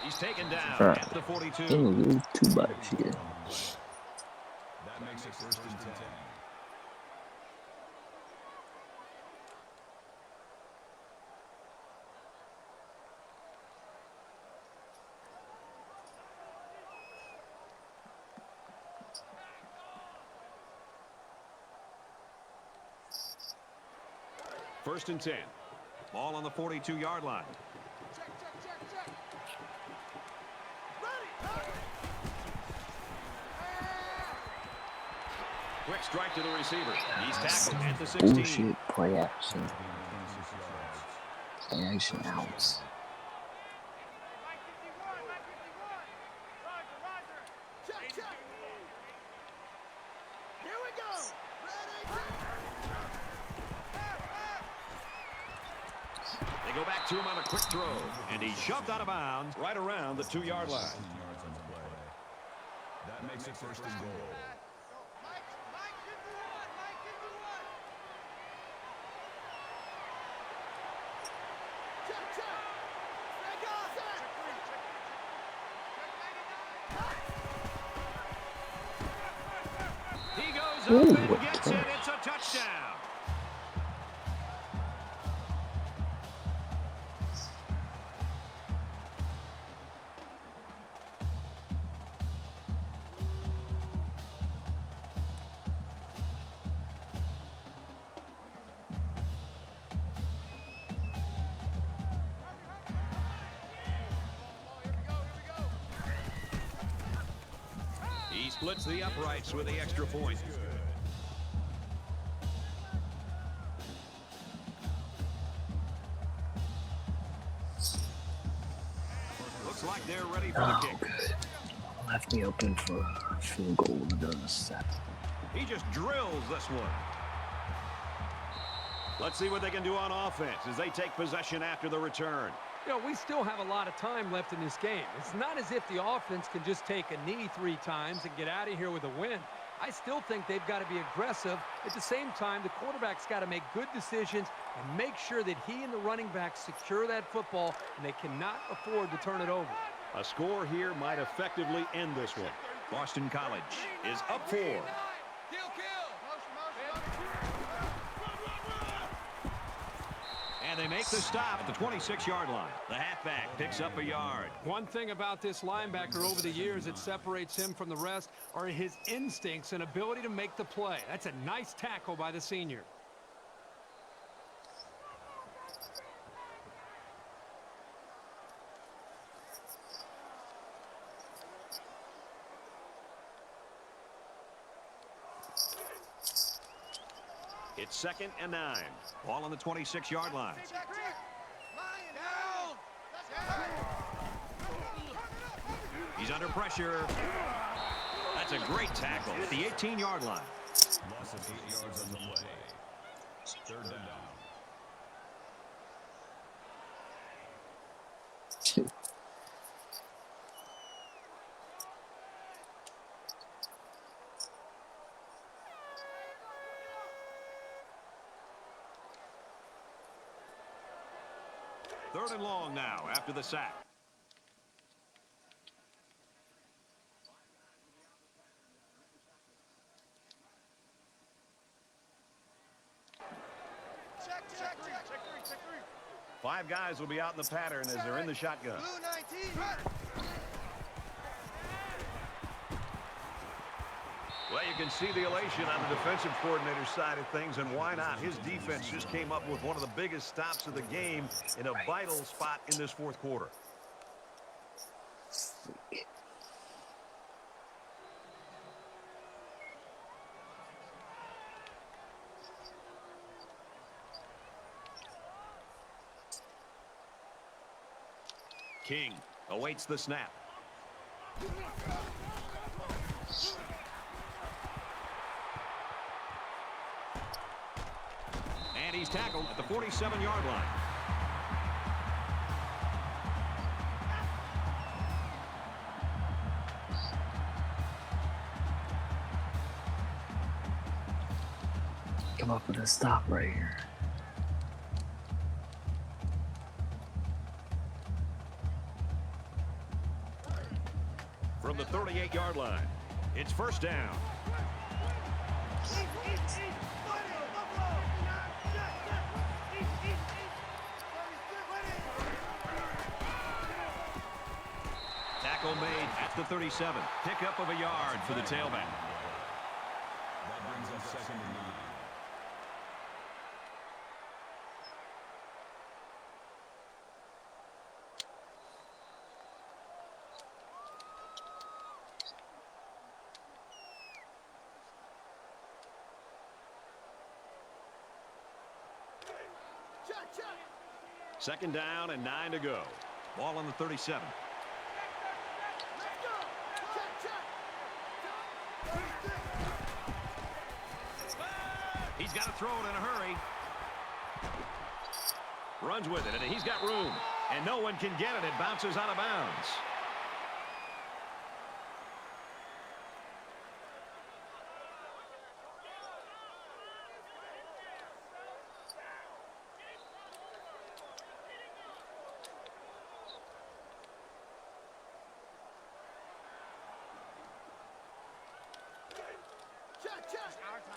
He's taken down Right. at the 42. Ain't a little too much here. That makes it first and 10. First and 10. Ball on the 42-yard line. Quick strike to the receiver. He's tackled at the 16. Bullshit play action. Play action outs. Here we go. They go back to him on a quick throw, and he shoved out of bounds right around the 2-yard line. 16 yards on the play. That makes it first and goal. He goes up Ooh, and what gets a it. catch. It's a touchdown. He splits the uprights with the extra point. Looks like they're ready for the Oh, kick. good. Left me open for a field goal with the set. He just drills this one. Let's see what they can do on offense as they take possession after the return. You know, we still have a lot of time left in this game. It's not as if the offense can just take a knee 3 times and get out of here with a win. I still think they've got to be aggressive. At the same time, the quarterback's got to make good decisions and make sure that he and the running back secure that football, and they cannot afford to turn it over. A score here might effectively end this one. Boston College is up 4. And they make the stop at the 26-yard line. The halfback picks up a yard. One thing about this linebacker over the years that separates him from the rest are his instincts and ability to make the play. That's a nice tackle by the senior. It's 2nd and 9. Ball on the 26-yard line. He's under pressure. That's a great tackle at the 18-yard line. Loss of 8 yards on the play. 3rd down. Third and long now after the sack. Check 3. 5 guys will be out in the pattern as they're in the shotgun. Blue 19. Well, you can see the elation on the defensive coordinator's side of things, and why not? His defense just came up with one of the biggest stops of the game in a vital spot in this 4th quarter. King awaits the snap. And he's tackled at the 47-yard line. Come up with a stop right here. From the 38-yard line, it's 1st down. Tackle made at the 37. Pickup of a yard for the tailback. That brings up 2nd and 9. Second down and 9 to go. Ball on the 37. He's got to throw it in a hurry. Runs with it, and he's got room. And no one can get it. It bounces out of bounds.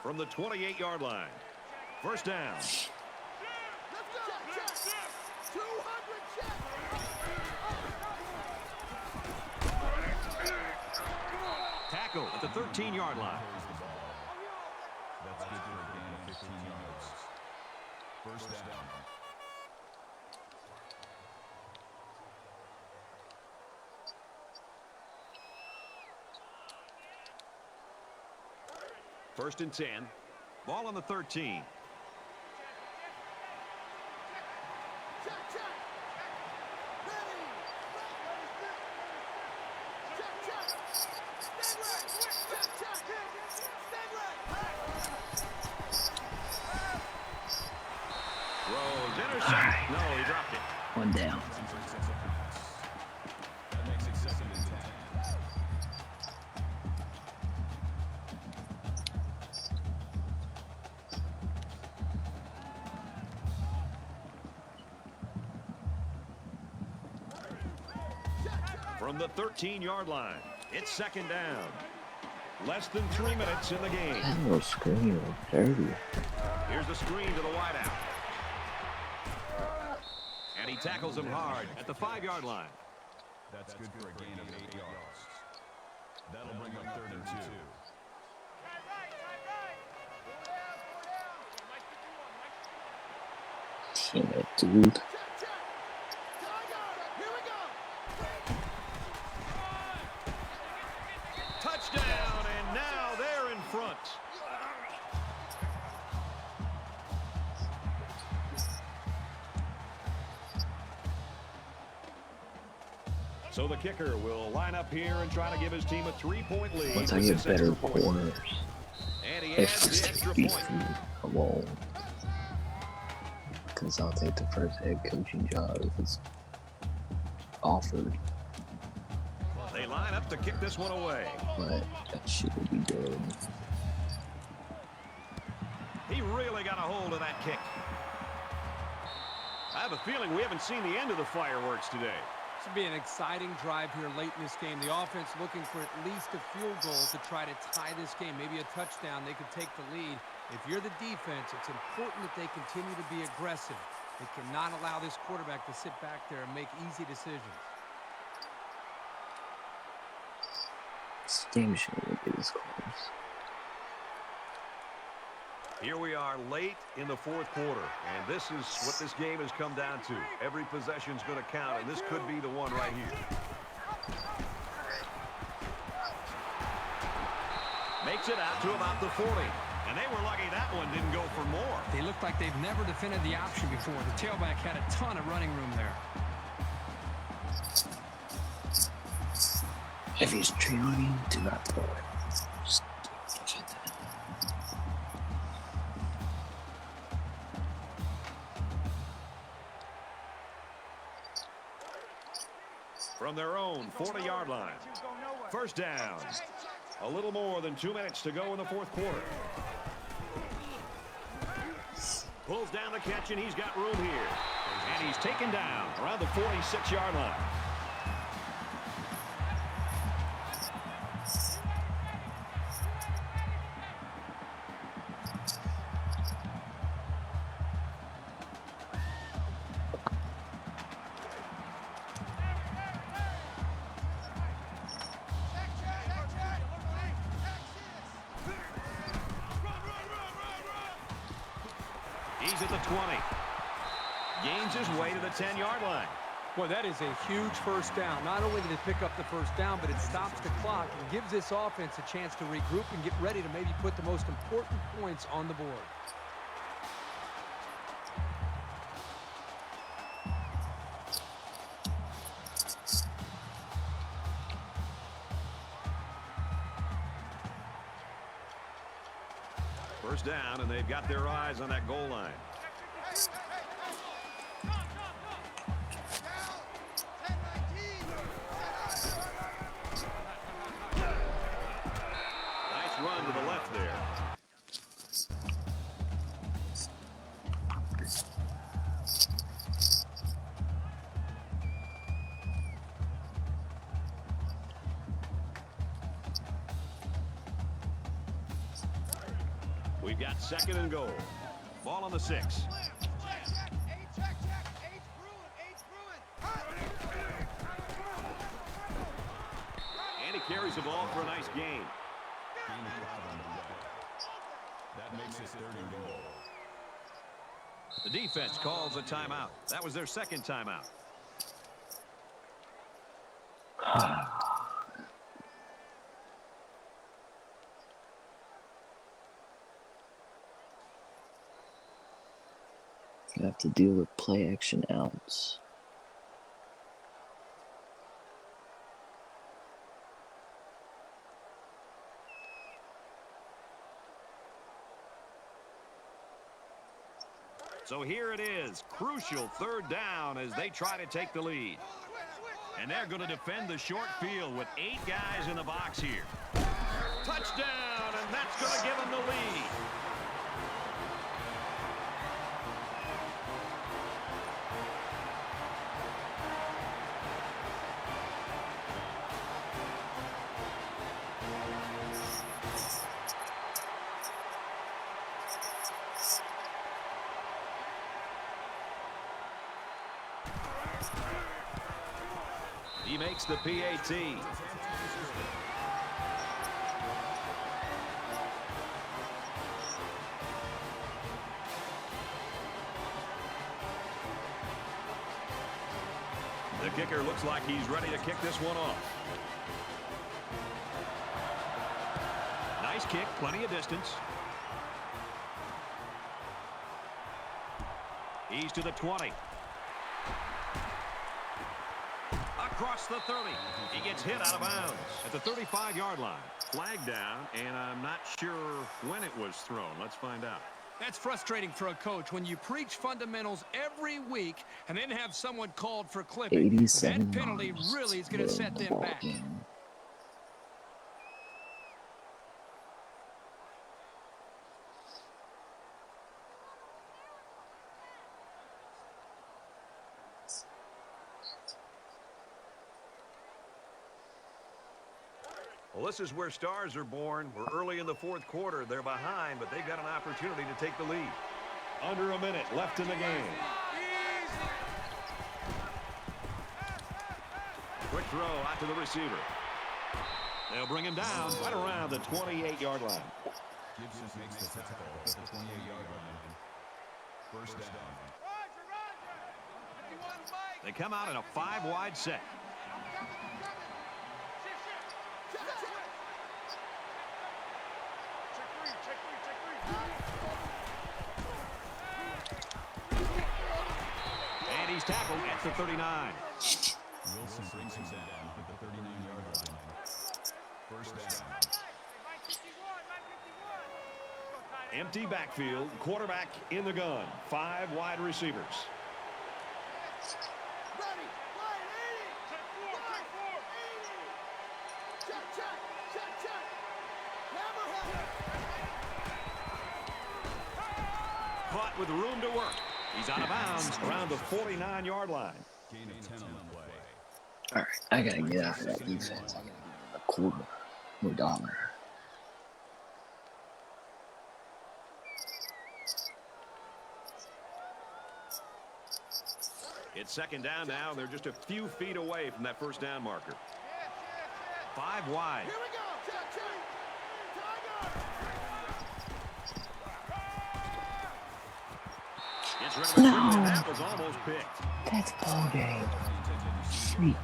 From the 28-yard line. 1st down. Tackle at the 13-yard line. That's good for a gain of 15 yards. 1st down. First and 10. Ball on the 13. Throws, intercept. No, he dropped it. One down. That makes it 2nd and 10. From the 13-yard line, it's 2nd down. Less than 3 minutes in the game. That little screen was dirty. Here's the screen to the wideout. And he tackles him hard at the 5-yard line. That's good for a gain of 8 yards. That'll bring up 3rd and 2. Damn it, dude. Touchdown, and now they're in front. So the kicker will line up here and try to give his team a 3-point lead. Once I with get this better extra point. corners, And he if adds the extra be point. alone, because I'll take the first head coaching job if it's offered. They line up to kick this one away. But that shit would be dead. He really got a hold of that kick. I have a feeling we haven't seen the end of the fireworks today. This will be an exciting drive here late in this game. The offense looking for at least a field goal to try to tie this game. Maybe a touchdown. They could take the lead. If you're the defense, it's important that they continue to be aggressive. They cannot allow this quarterback to sit back there and make easy decisions. This game shouldn't be this close. Here we are late in the 4th quarter, and this is what this game has come down to. Every possession's going to count, and this could be the one right here. Makes it out to about the 40, and they were lucky that one didn't go for more. They look like they've never defended the option before. The tailback had a ton of running room there. If he's trailing, do not throw it. Just catch it. From their own 40-yard line. First down. A little more than 2 minutes to go in the 4th quarter. Pulls down the catch, and he's got room here. And he's taken down around the 46-yard line. He's at the 20. Gains his way to the 10-yard line. Boy, that is a huge first down. Not only did they pick up the first down, but it stops the clock and gives this offense a chance to regroup and get ready to maybe put the most important points on the board. First down, and they've got their eyes on that goal line. Nice run to the left there. We've got 2nd and goal. Ball on the 6. And he carries the ball for a nice gain. Gain of 5 on the way. That makes it 3rd and goal. The defense calls a timeout. That was their 2nd timeout. You have to deal with play action outs. So here it is, crucial third down as they try to take the lead. And they're going to defend the short field with 8 guys in the box here. Touchdown, and that's going to give them the lead. He makes the PAT. The kicker looks like he's ready to kick this one off. Nice kick, plenty of distance. He's to the 20. Across the 30. He gets hit out of bounds at the 35-yard line. Flag down, and I'm not sure when it was thrown. Let's find out. That's frustrating for a coach when you preach fundamentals every week and then have someone called for clipping. 87 That penalty yards. really is going to set them back. Well, this is where stars are born. We're early in the fourth quarter. They're behind, but they've got an opportunity to take the lead. Under a minute left in the game. Quick throw out to the receiver. They'll bring him down right around the 28-yard line. Gibson makes the tackle at the 28-yard line. First down. They come out in a 5-wide set. And he's tackled at the 39. Wilson brings him down at the 39-yard line. First down. Empty backfield, quarterback in the gun. 5 wide receivers. Ready. Line 80. Line 80. Check. Hammerhead. Caught with room to work. He's out of bounds around the 49-yard line. Gain of 10 on the play. All right, I gotta get out of that defense. I gotta get a quarter, no dollar. It's second down now. They're just a few feet away from that first down marker. 5 wide. Here we go. Check. Tiger. Gets rid of the three, and that was almost picked. That's ball game. Freak.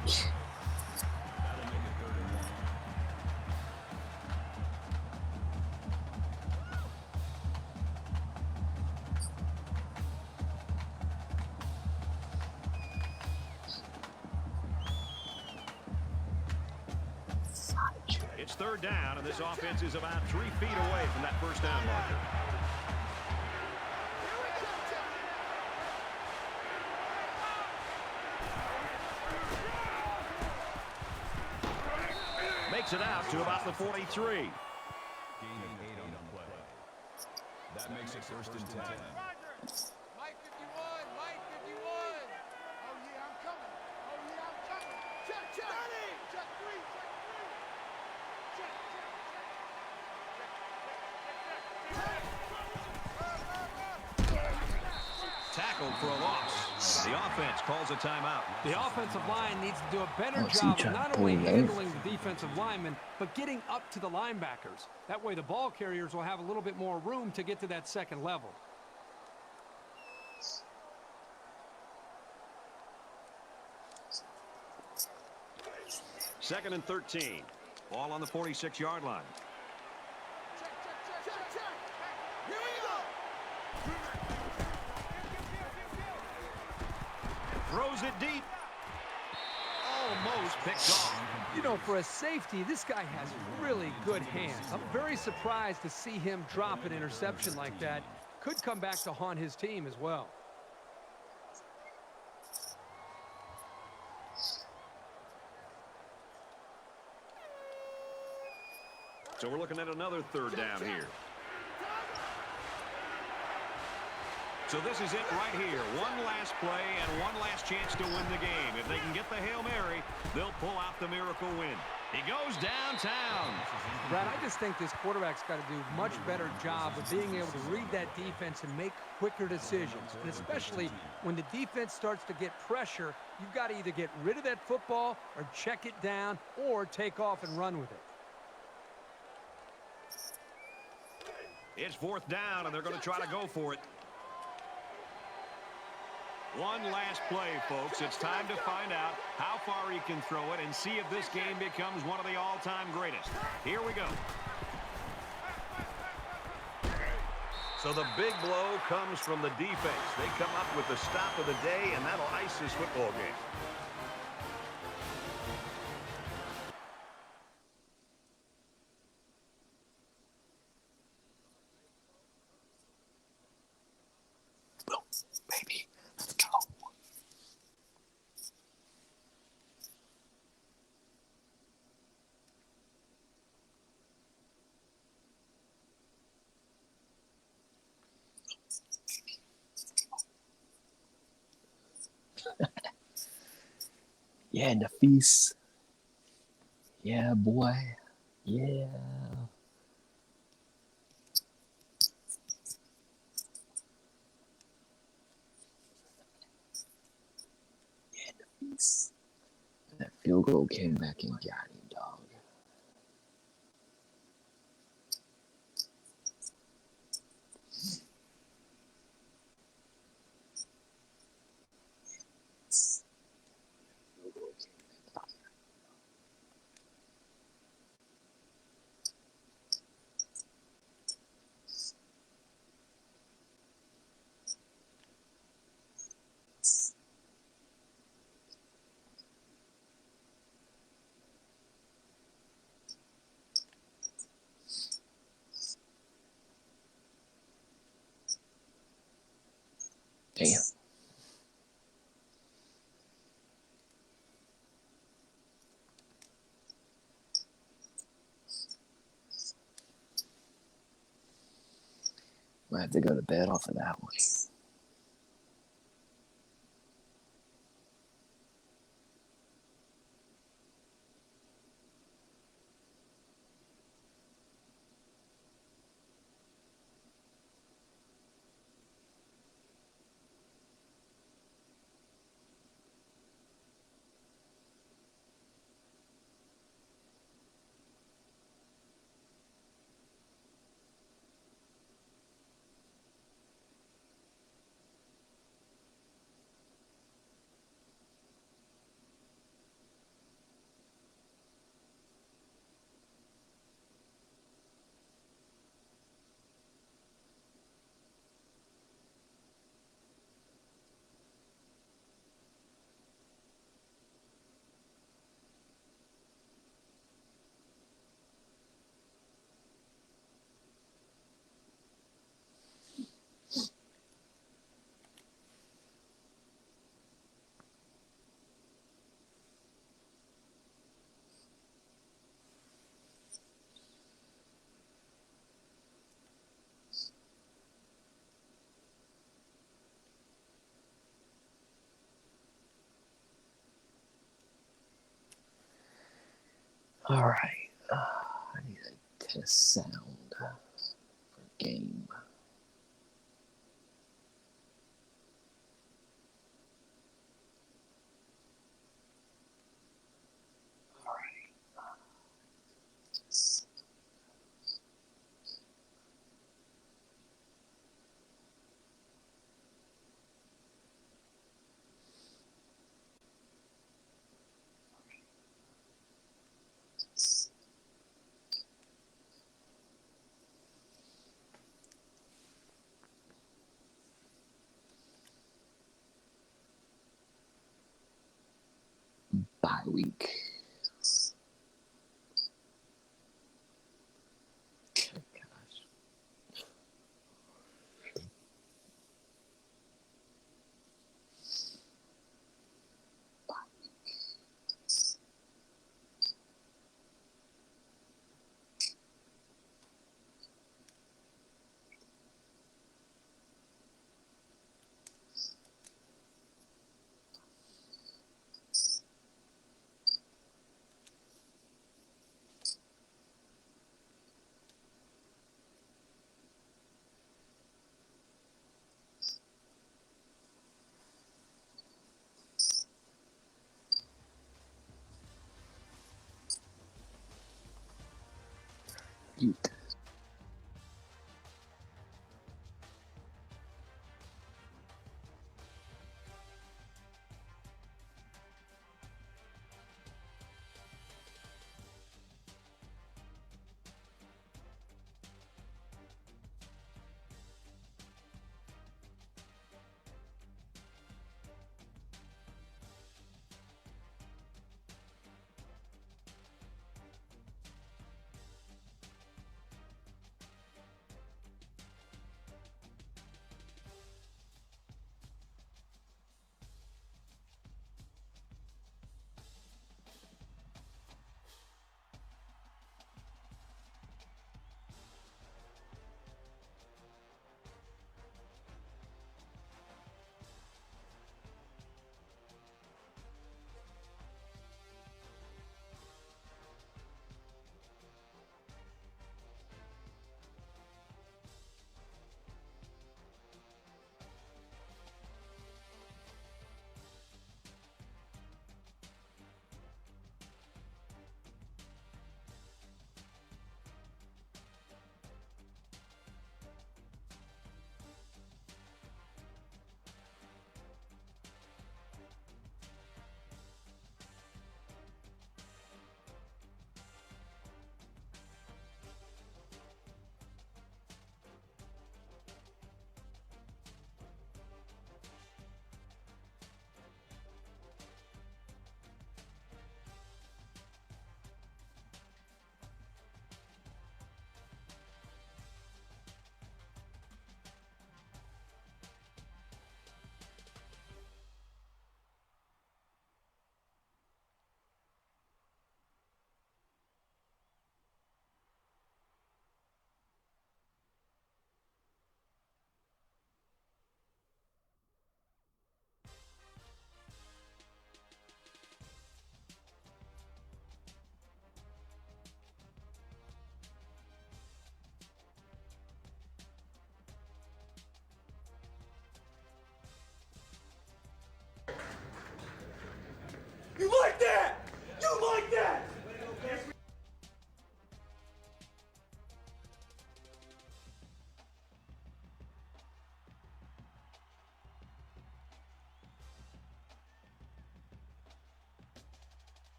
It's third down, and this offense is about 3 feet away from that first down marker. Makes it out to about the 43. Gain of 8 on the play. That makes it first and 10. Mike 51, Mike 51. Oh yeah, I'm coming. Check. Ready. Check 3. Tackled for a loss. The offense calls a timeout. The offensive line needs to do a better Oh, so job you of trying not to only pull it handling the defensive linemen, but getting up to the linebackers. That way the ball carriers will have a little bit more room to get to that second level. Second and 13. Ball on the 46-yard line. Check. Here we go. Throws it deep. Almost picked off. You know, for a safety, this guy has really good hands. I'm very surprised to see him drop an interception like that. could come back to haunt his team as well. So we're looking at another third down here. So this is it right here. One last play and one last chance to win the game. If they can get the Hail Mary, they'll pull out the miracle win. He goes downtown. Brad, I just think this quarterback's got to do a much better job of being able to read that defense and make quicker decisions. And especially when the defense starts to get pressure, you've got to either get rid of that football or check it down or take off and run with it. It's fourth down, and they're going to try to go for it. One last play, folks. It's time to find out how far he can throw it and see if this game becomes one of the all-time greatest. Here we go. So the big blow comes from the defense. They come up with the stop of the day, and that'll ice this football game. Baby, let's go. Yeah, Nafis. Yeah, boy. Yeah. That field goal came back and got him, dog. Damn. Might have to go to bed off of that one. All right. I need a test sound for game. All right. Bye week. Gosh. Eat.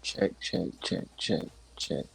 Check, check, check, check, check.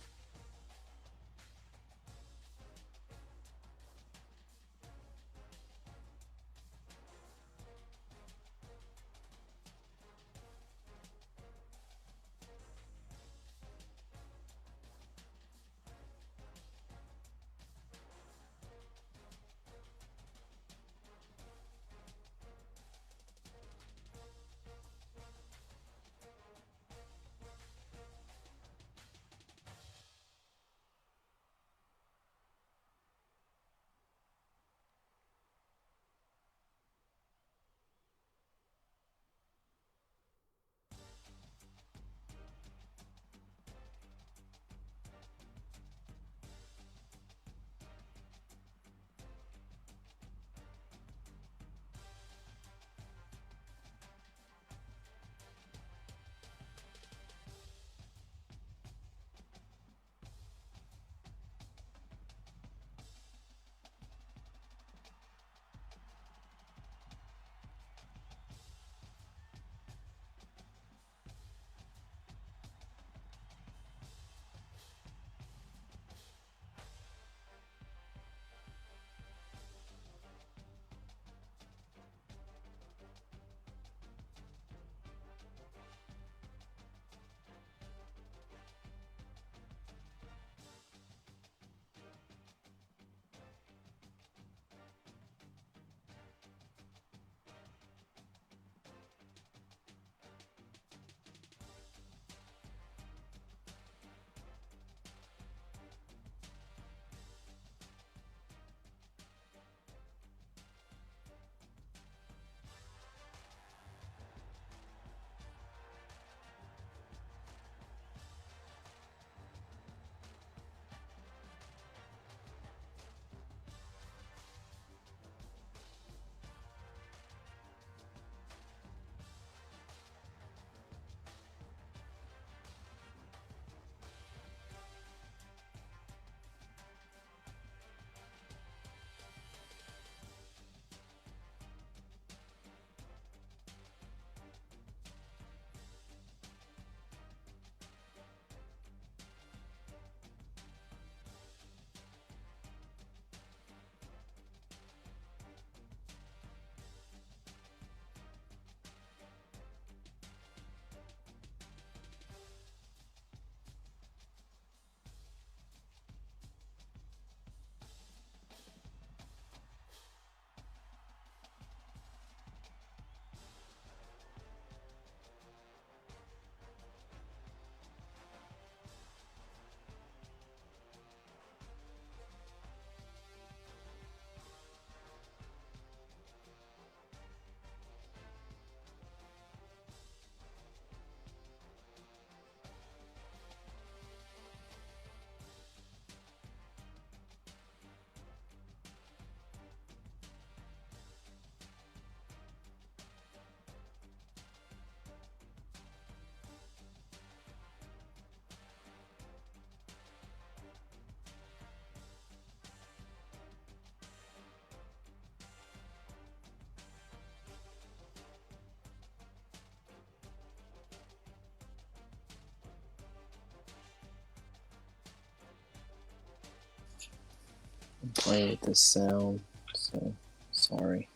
I'm playing with this sound, so sorry.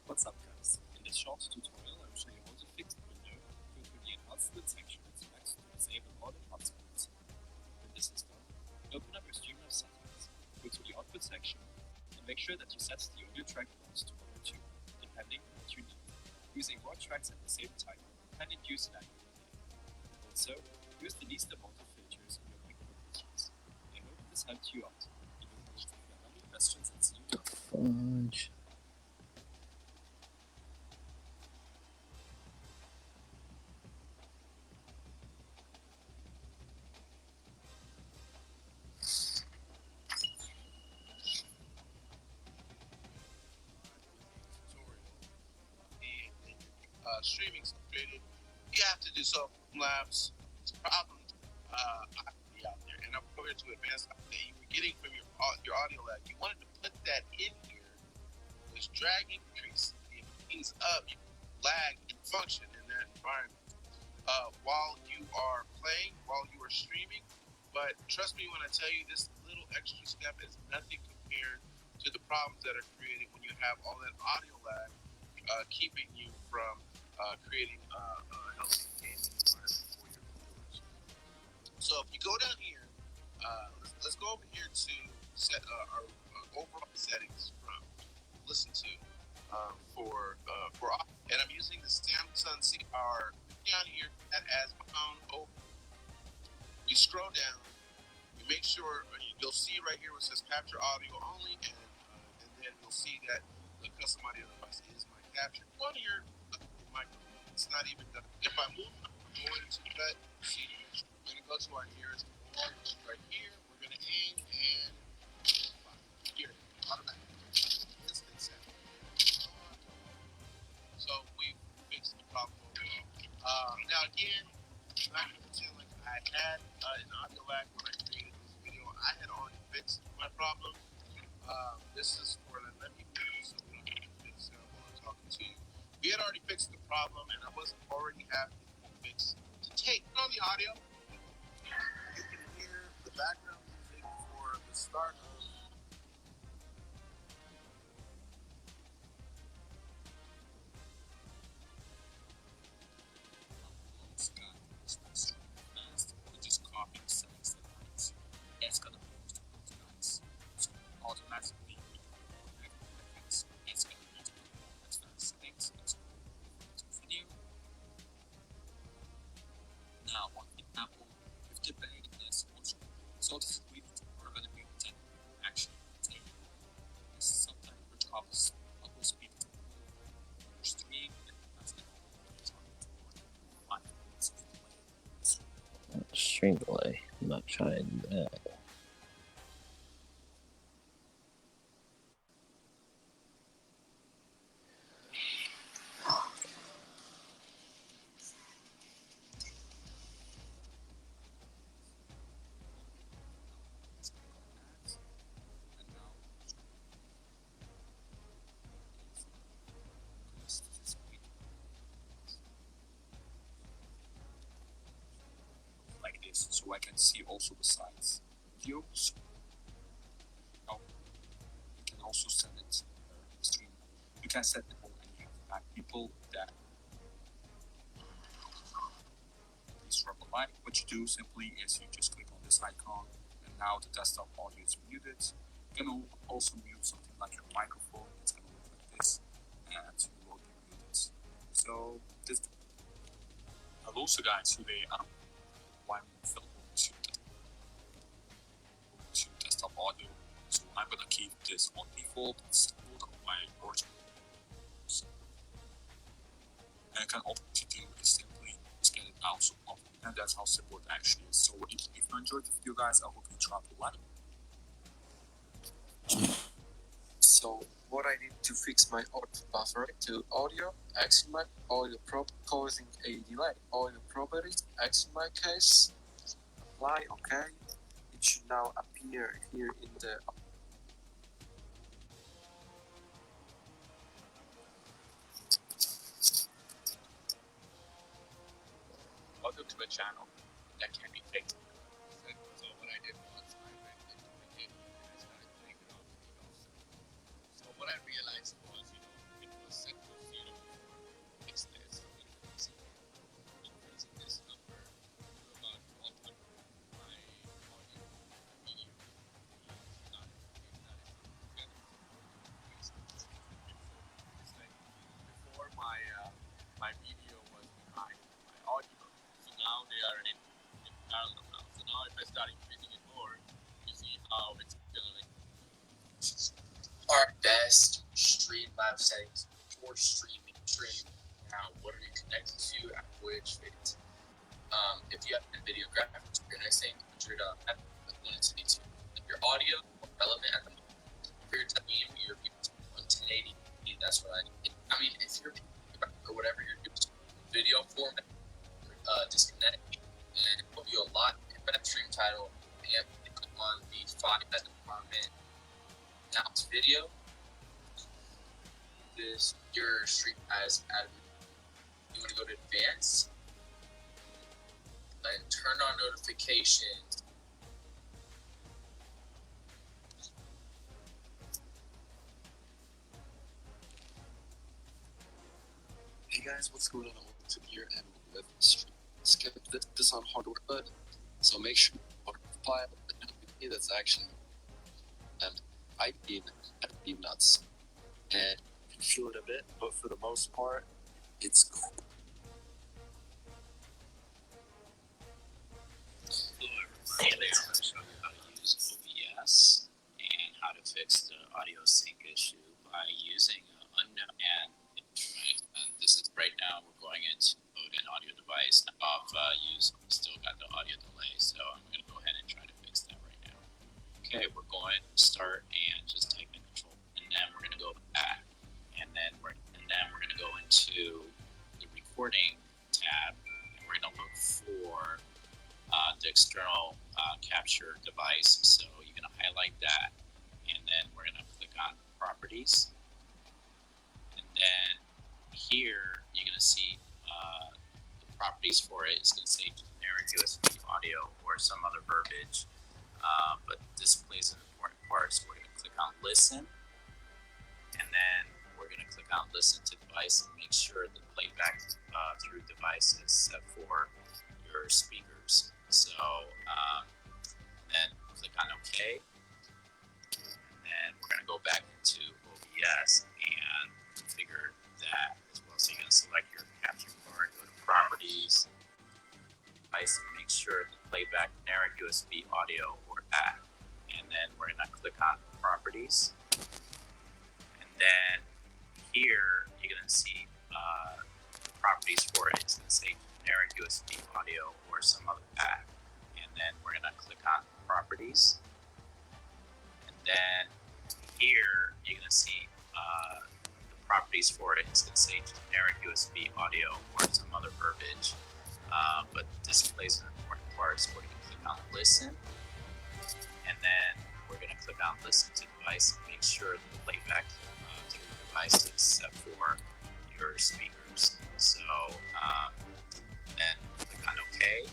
What's up guys, in this short tutorial I will show you how to fix the window go to the enhancement section and select to disable all enhancements. When this is done, open up your Streamlabs settings, go to the output section and make sure that you set the audio track amount to 1 or 2, depending on what you need. Using more tracks at the same time can induce lag. Also, use the least amount of filters in your microphone machines. I hope this helped you out. If you have any questions and see you down. Fudge. streaming situated, you have to do some labs. It's a problem. I could be out there, and I'm going to advance that you were getting from your audio lag. You wanted to put that in here. This drag increase things up, you lag and function in that environment while you are playing, while you are streaming. But trust me when I tell you, this little extra step is nothing compared to the problems that are created when you have all that audio lag keeping you from creating a healthy gaming environment for your viewers. So if you go down here, let's go over here to set our overall settings from listen to for and I'm using the Samsung CR down here that as my phone over. We scroll down, we make sure you'll see right here where it says capture audio only, and then you'll see that the custom audio device is my capture. Go to your microphone, it's not even done. If I move, I'm going to cut, see, we're going to go to our nearest one right here. We're going to aim and here, automatic, instant sound. So we fixed the problem overall. Now again, I'm not going to pretend like I had an audio lag when I created this video. I had already fixed my problem. This is for let me move so we don't have to fix it while I'm talking to you. We had already fixed the problem, and I was already having to fix to take on the audio. You can hear the background music for the start of. Just copy the settings that lines. It's gonna post to those guys. So automatically it's gonna be advanced settings. Let's go to video. Now on the Apple, if the bag is also so this is really we're gonna be 10 actually take this is sometimes which offers upload speed stream and that's the Stream delay. I'm not trying to do that. like this, so I can see also the sides. Videos. Oh, you can also send it stream. You can set the mode and you have people that please drop a like. What you do simply is you just click on this icon, and now the desktop audio is muted. You can also mute something like your microphone. It's gonna look like this, and you will be muted. So this. Hello, so guys, today one film to desktop audio. So I'm gonna keep this on default. It's not on my original. And I can also do is simply scan it out so often, and that's how simple it actually is. So if you enjoyed the video, guys, I hope you drop a like. So what I need to fix my audio buffering to audio, actually my audio causing a delay. Audio properties, actually my case, apply, okay. It should now appear here in the Welcome to a channel that can be fixed. So what I did was I went into the game and I started playing it off. So what I realized was, it was set to 0 for fix this. Increasing this number to about 100 my audio video. It's like before my video was behind my audio. So now they are in parallel now. So now if I start increasing it more, you see how it's gonna Our best Streamlabs settings for streaming stream. Now, what are you connected to at which phase? If you have NVIDIA graphics, your next thing, 100 ability to your audio relevant at the moment. For your time, your 1080, that's what I mean, if you're or whatever you're doing. find that department. Now it's video. This your stream has added. You want to go to advanced and turn on notifications. Hey guys, what's going on? Welcome to here and with stream. Skip this on hardware, but so make sure you file that's actually and I'd be nuts. And you feel it a bit, but for the most part, it's cool. Hello everybody, today I'm going to show you how to use OBS and how to fix the audio sync issue by using unknown and this is right now we're going into an audio device off still got the audio delay, so I'm going to go ahead and try to fix that right now. Okay, we're going to start and just type in control, and then we're going to go back, and then we're going to go into the recording tab, and we're going to look for the external capture device. So you're going to highlight that, and then we're going to click on properties, and then here you're going to see the properties for it. It's going to say generic USB audio or some other verbiage, but this plays an important part. So we're going to click on listen, and then we're going to click on listen to device and make sure the playback through device is set for your speakers. So then click on OK, and then we're going to go back into OBS and configure that as well. So you're going to select your capture card, go to properties, device, and make sure the playback generic USB audio or that. And then we're going to click on properties, and then here you're going to see the properties for it. It's going to say generic USB audio or some other path, and then we're going to click on properties, and then here you're going to see the properties for it. It's going to say generic USB audio or some other verbiage, but this plays an important part. So we're going to click on listen, and then we're going to click on listen to device and make sure the playback through the device is set for your speakers. So then click on OK,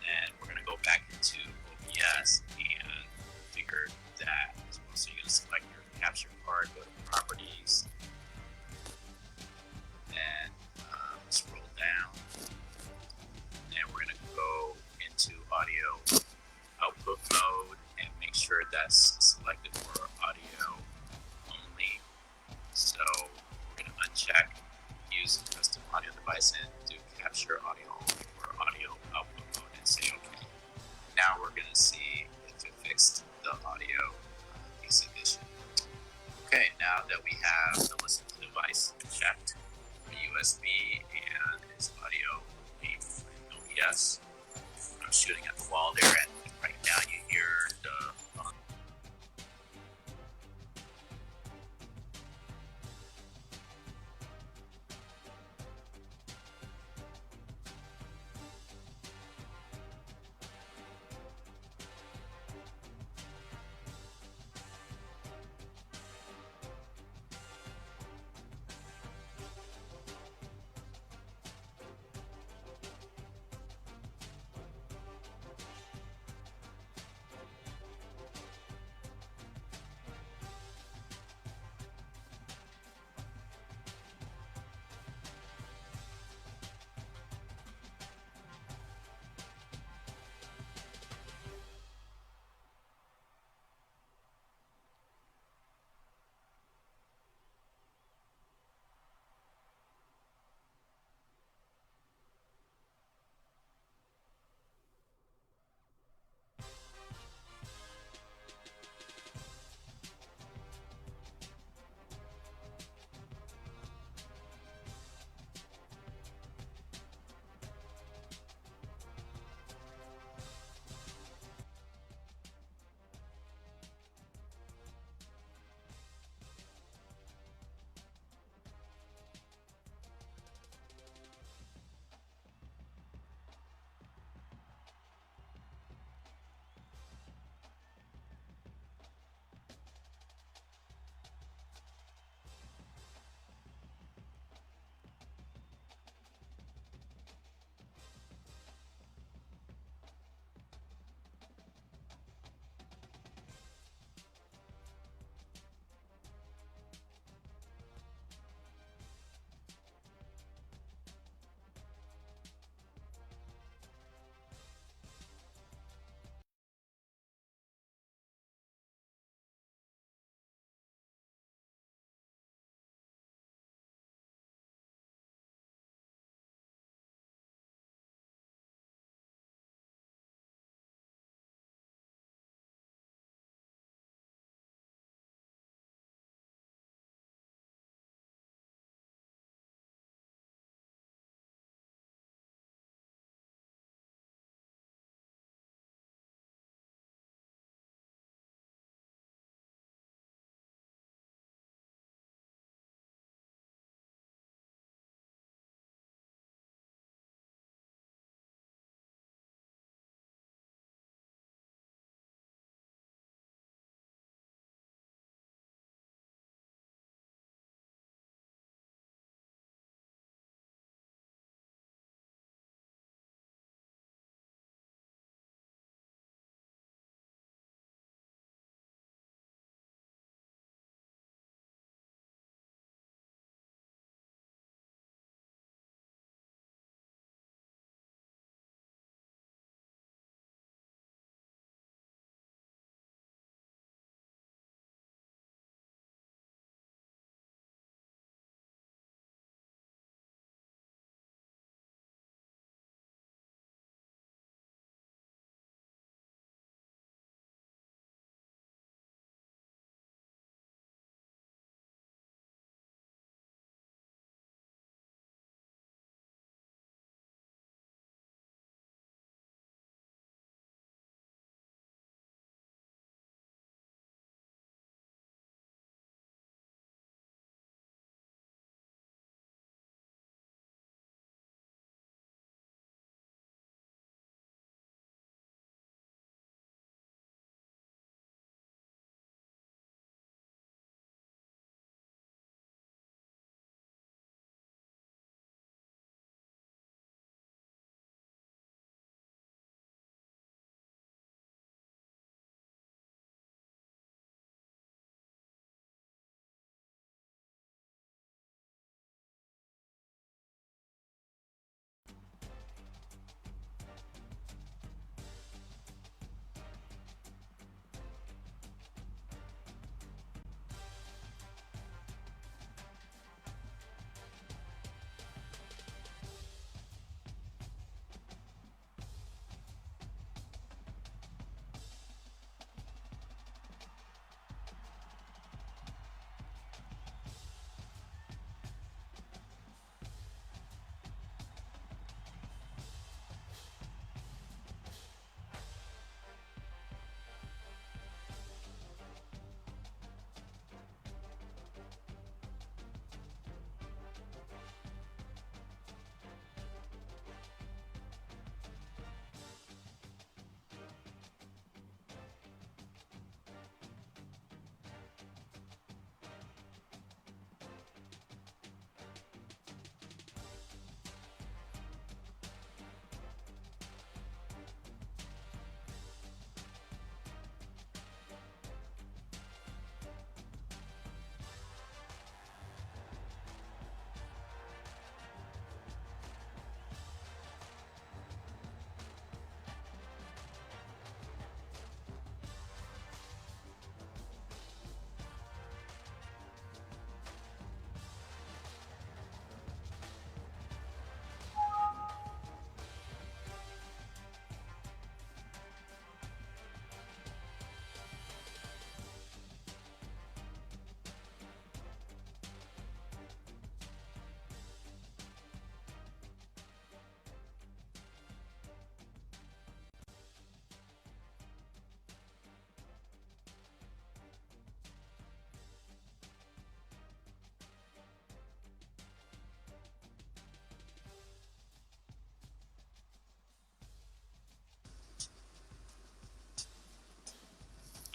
and we're going to go back into OBS and configure that as well. So you're going to select your capture card, go to properties, and scroll down, and we're going to go into audio output mode and make sure that's selected for audio only. So we're going to uncheck use custom audio device and do capture audio only for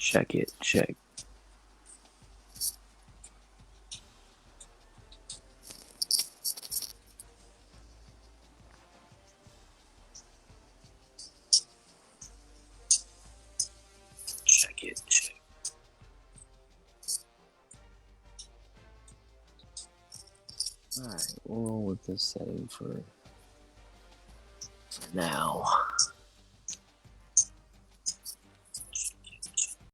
Check it. Check. Check it. Check. Alright, we'll roll with this setting for now.